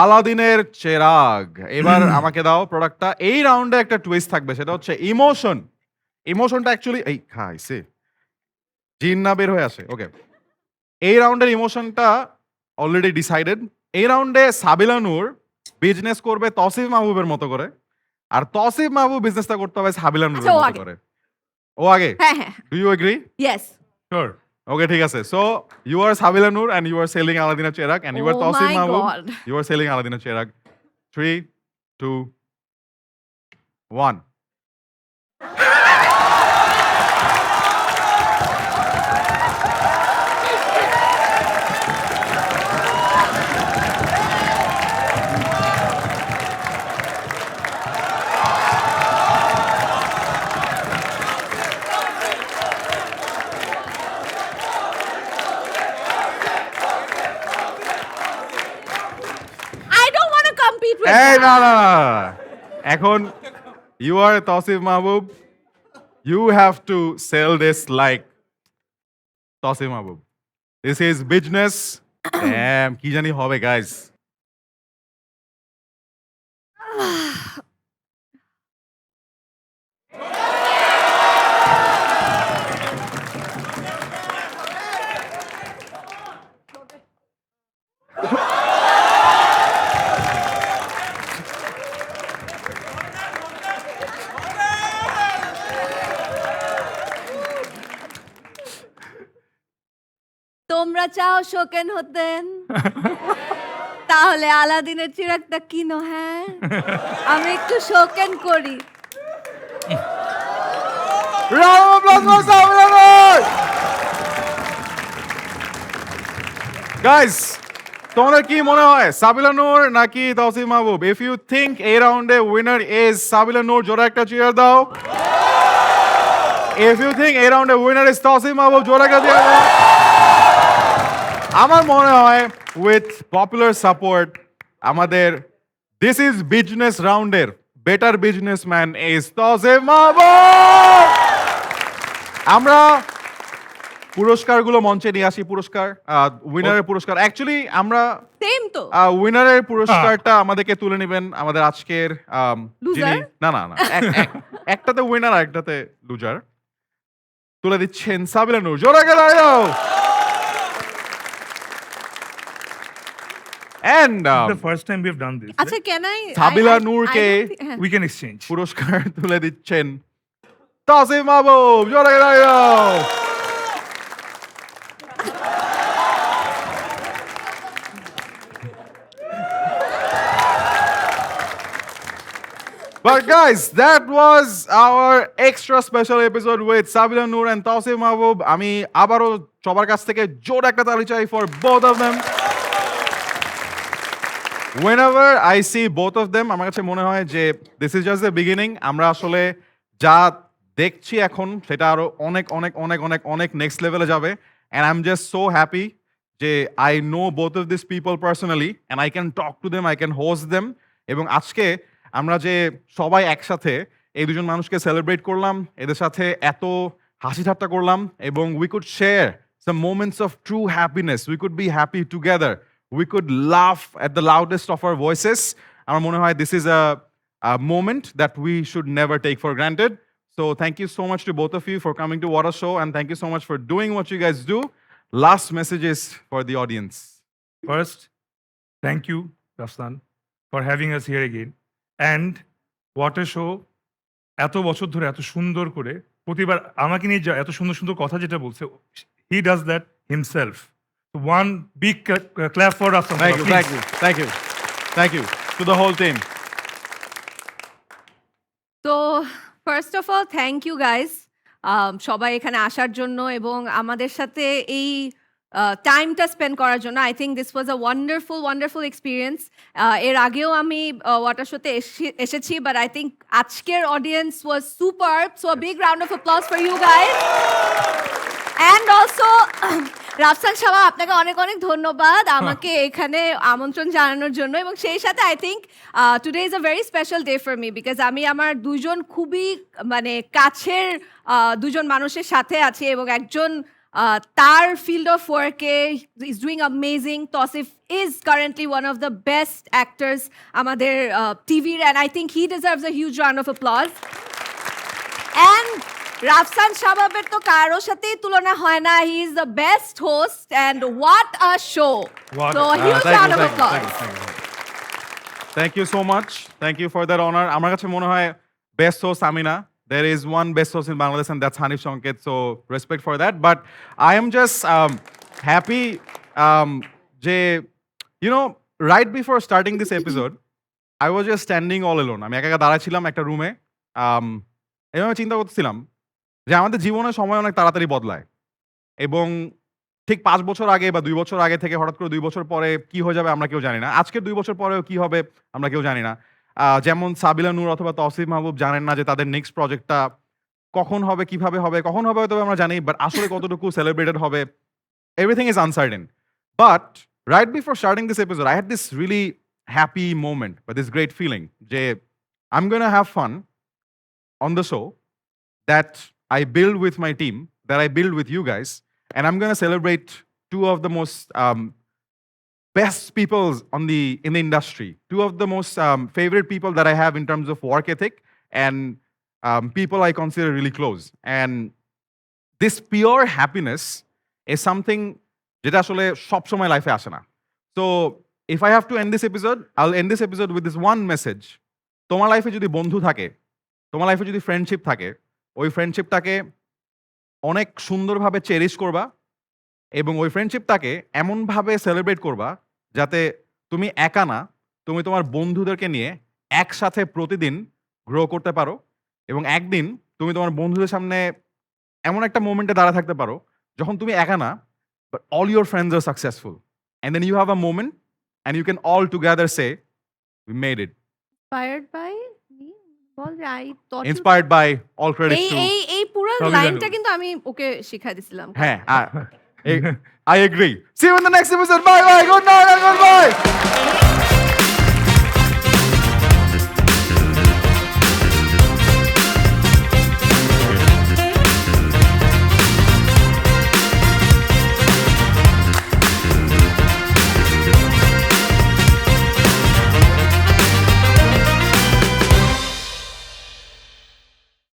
Speaker 1: আলাদিনের চেরাগ। এবার আমাকে দাও প্রোডাক্টটা। এই রাউন্ডে একটা টুইস্ট থাকবে, সেটা হচ্ছে ইমোশন। ইমোশনটা অ্যাকচুয়ালি এই খাইছে জিন না বের হয়ে আসে। ওকে, এই রাউন্ডের ইমোশনটা অলরেডি ডিসাইডেড। এই রাউন্ডে সাবিলা নূর বিজনেস করবে তসিফ মাহবুবের মতো করে, আর তসিফ মাহবুব বিজনেসটা করতে হবে সাবিলা নূরের
Speaker 4: আচ্ছা, ও
Speaker 1: মতো
Speaker 4: আগে।
Speaker 1: করে। ও আগে?
Speaker 4: হ্যাঁ হ্যাঁ,
Speaker 1: do you agree?
Speaker 4: Yes.
Speaker 2: Sure.
Speaker 1: Okay, ঠিক আছে। So you are Sabila Noor and you are selling Aladina Cherak and you are
Speaker 4: Oh
Speaker 1: Tasif
Speaker 4: my
Speaker 1: Mahbub.
Speaker 4: God.
Speaker 1: You are selling Aladina Cherak. 3, 2, 1.
Speaker 4: I don't want to compete with
Speaker 1: এই
Speaker 4: that.
Speaker 1: না না না, এখন you are Tasif Mahbub. You have to sell this like Tasif Mahbub. This is business. Damn, কি জানি হবে guys.
Speaker 4: তোমরা চাও শোকেন হতেন, তাহলে আলাদিনের চিরাগটা কিনো। হ্যাঁ, আমি একটু শোকেন করি।
Speaker 1: Round of applause for Sabila Noor. Guys, তোমাদের কি মনে হয় সাবিলা নূর নাকি তসিফ মাহবুব? ইফ ইউ থিংক এই রাউন্ডে উইনার ইজ সাবিলা নূর, জোরে একটা চিয়ার দাও। If you think এই রাউন্ডে উইনার ইজ তাসিম মাহবুব, জোরে করে দিয়ে দাও। আমার মনে হয় উইথ পপুলার সাপোর্ট আমাদের দিস ইজ বিজনেস রাউন্ডের বেটার বিজনেসম্যান ইজ তাসিম মাহবুব। আমরা পুরস্কারগুলো মঞ্চে নিয়ে আসি। পুরস্কার উইনারের পুরস্কার অ্যাকচুয়ালি আমরা
Speaker 4: সেম তো
Speaker 1: উইনারের পুরস্কারটা আমাদেরকে তুলে নেবেন আমাদের আজকের যিনি
Speaker 4: Loser?
Speaker 1: না না না একটাতে উইনার আর একটাতে লুজার তুলে দিচ্ছেন সাবিলা নূর। জোরে করে দাও। And
Speaker 2: The first time we have done this.
Speaker 4: আচ্ছা কেন
Speaker 1: সাবিলা নূরকে
Speaker 2: We can exchange.
Speaker 1: পুরস্কার তুলে দিচ্ছেন তাসিম মাহবুব। জোরে করে দাও। But guys, that was our extra special episode with Sabila Noor and Tausif Mahbub. আমি আবারও সবার কাছ থেকে জোর একটা তালি চাই for both of them. Whenever I see both of them, আমার কাছে মনে হয় যে this is just the beginning. আমরা আসলে যা দেখছি এখন সেটা আরো অনেক অনেক অনেক অনেক অনেক নেক্সট লেভেলে যাবে। And I'm just so happy যে I know both of these people personally and I can talk to them, I can host them. এবং আজকে আমরা যে সবাই একসাথে এই দুজন মানুষকে সেলিব্রেট করলাম, এদের সাথে এত হাসি ঠাট্টা করলাম এবং we could share some moments of true happiness, we could be happy together, we could laugh at the loudest of our voices. আমার মনে হয় this is a moment that we should never take for granted. So thank you so much to both of you for coming to What a Show, and thank you so much for doing what you guys do. Last messages for the audience.
Speaker 2: First, thank you, Rafsan, for having us here again. And What a Show এত বছর ধরে এত সুন্দর করে প্রতিবার আমাকে নিয়ে এত সুন্দর সুন্দর কথা যেটা বলছে, he does that himself. So one big clap for Rafsan.
Speaker 1: Thank you, thank you, thank you, thank you to the whole team.
Speaker 4: তো first of all thank you guys সবাই এখানে আসার জন্য এবং আমাদের সাথে এই টাইমটা স্পেন্ড করার জন্য। I think this was a wonderful experience. এর আগেও আমি ওয়াটার শোতে এসেছি, বাট আই থিঙ্ক আজকের audience was super. So a big round of applause for you guys. And also Rafsan Saba, আপনাকে অনেক অনেক ধন্যবাদ আমাকে এখানে আমন্ত্রণ জানানোর জন্য। এবং সেই সাথে I think today is a very special day for me, because আমি আমার দুজন খুবই মানে কাছের দুজন মানুষের সাথে আছি এবং একজন তার ফিল্ড অফ ওয়ার্কে is doing amazing. Tasif is currently one of the best actors আমাদের টিভির, and I think he deserves a huge round of applause. And Rafsan শাবাবের তো কারোর সাথেই তুলনা হয় না। He is the best host and what a show.
Speaker 2: What
Speaker 4: so
Speaker 2: a-
Speaker 4: huge
Speaker 1: Thank you,
Speaker 4: round of
Speaker 1: thank you,
Speaker 4: applause.
Speaker 1: thank you, thank you. Thank you so much. Thank you for that honor. আমার কাছে মনে হয় best host Amina. There is one best host in Bangladesh and that's Hanif Sanket. So respect for that. But I am just happy যে you know right before starting this episode I was just standing all alone. আমি একা একা দাঁড়াচ্ছিলাম একটা রুমে। এভাবে চিন্তা করতেছিলাম যে আমাদের জীবনের সময় অনেক তাড়াতাড়ি বদলায় এবং ঠিক 5 বছর আগে বা 2 বছর আগে থেকে হঠাৎ করে 2 বছর পরে কি হয়ে যাবে আমরা কেউ জানি না। আজকের 2 বছর পরেও কি হবে আমরা কেউ জানি না। যেমন সাবিলা নূর অথবা তসিফ মাহবুব জানেন না যে তাদের নেক্সট প্রজেক্টটা কখন হবে, কিভাবে হবে, কখন হবে হয়তো আমরা জানি, বাট আসলে কতটুকু সেলিব্রেটেড হবে, everything is uncertain. But right before starting this episode I had this really happy moment বা দিস গ্রেট ফিলিং যে I am gonna have fun on the show that I build with my team, that I build with you guys, and I'm gonna celebrate two of the most best people in the industry, two of the most favorite people that I have in terms of work ethic and people I consider really close. And this pure happiness is something যেটা আসলে সব সময় লাইফে আসে না। So if I have to end this episode, I'll end this episode with this one message. তোমার লাইফে যদি বন্ধু থাকে, তোমার লাইফে যদি ফ্রেন্ডশিপ থাকে, ওই ফ্রেন্ডশিপটাকে অনেক সুন্দরভাবে চেরিশ করবা এবং ওই ফ্রেন্ডশিপটাকে এমনভাবে সেলিব্রেট করবা যাতে তুমি একা না, তুমি তোমার বন্ধুদেরকে নিয়ে একসাথে প্রতিদিন গ্রো করতে পারো এবং একদিন তুমি তোমার বন্ধুদের সামনে এমন একটা মোমেন্টে দাঁড়া থাকতে পারো যখন তুমি একা না, but all your friends are successful and then you have a moment and you can all together say we made it.
Speaker 4: Inspired by me? বল যে I thought you-
Speaker 1: Inspired by all credits
Speaker 4: এই
Speaker 1: to
Speaker 4: এই এই পুরো ওনার
Speaker 2: সবই
Speaker 4: লাইনটা
Speaker 2: জানো।
Speaker 4: কিন্তু আমি ওকে শিখাই দিছিলাম
Speaker 1: হ্যাঁ I agree. See you in the next episode. Bye bye. Good night and goodbye.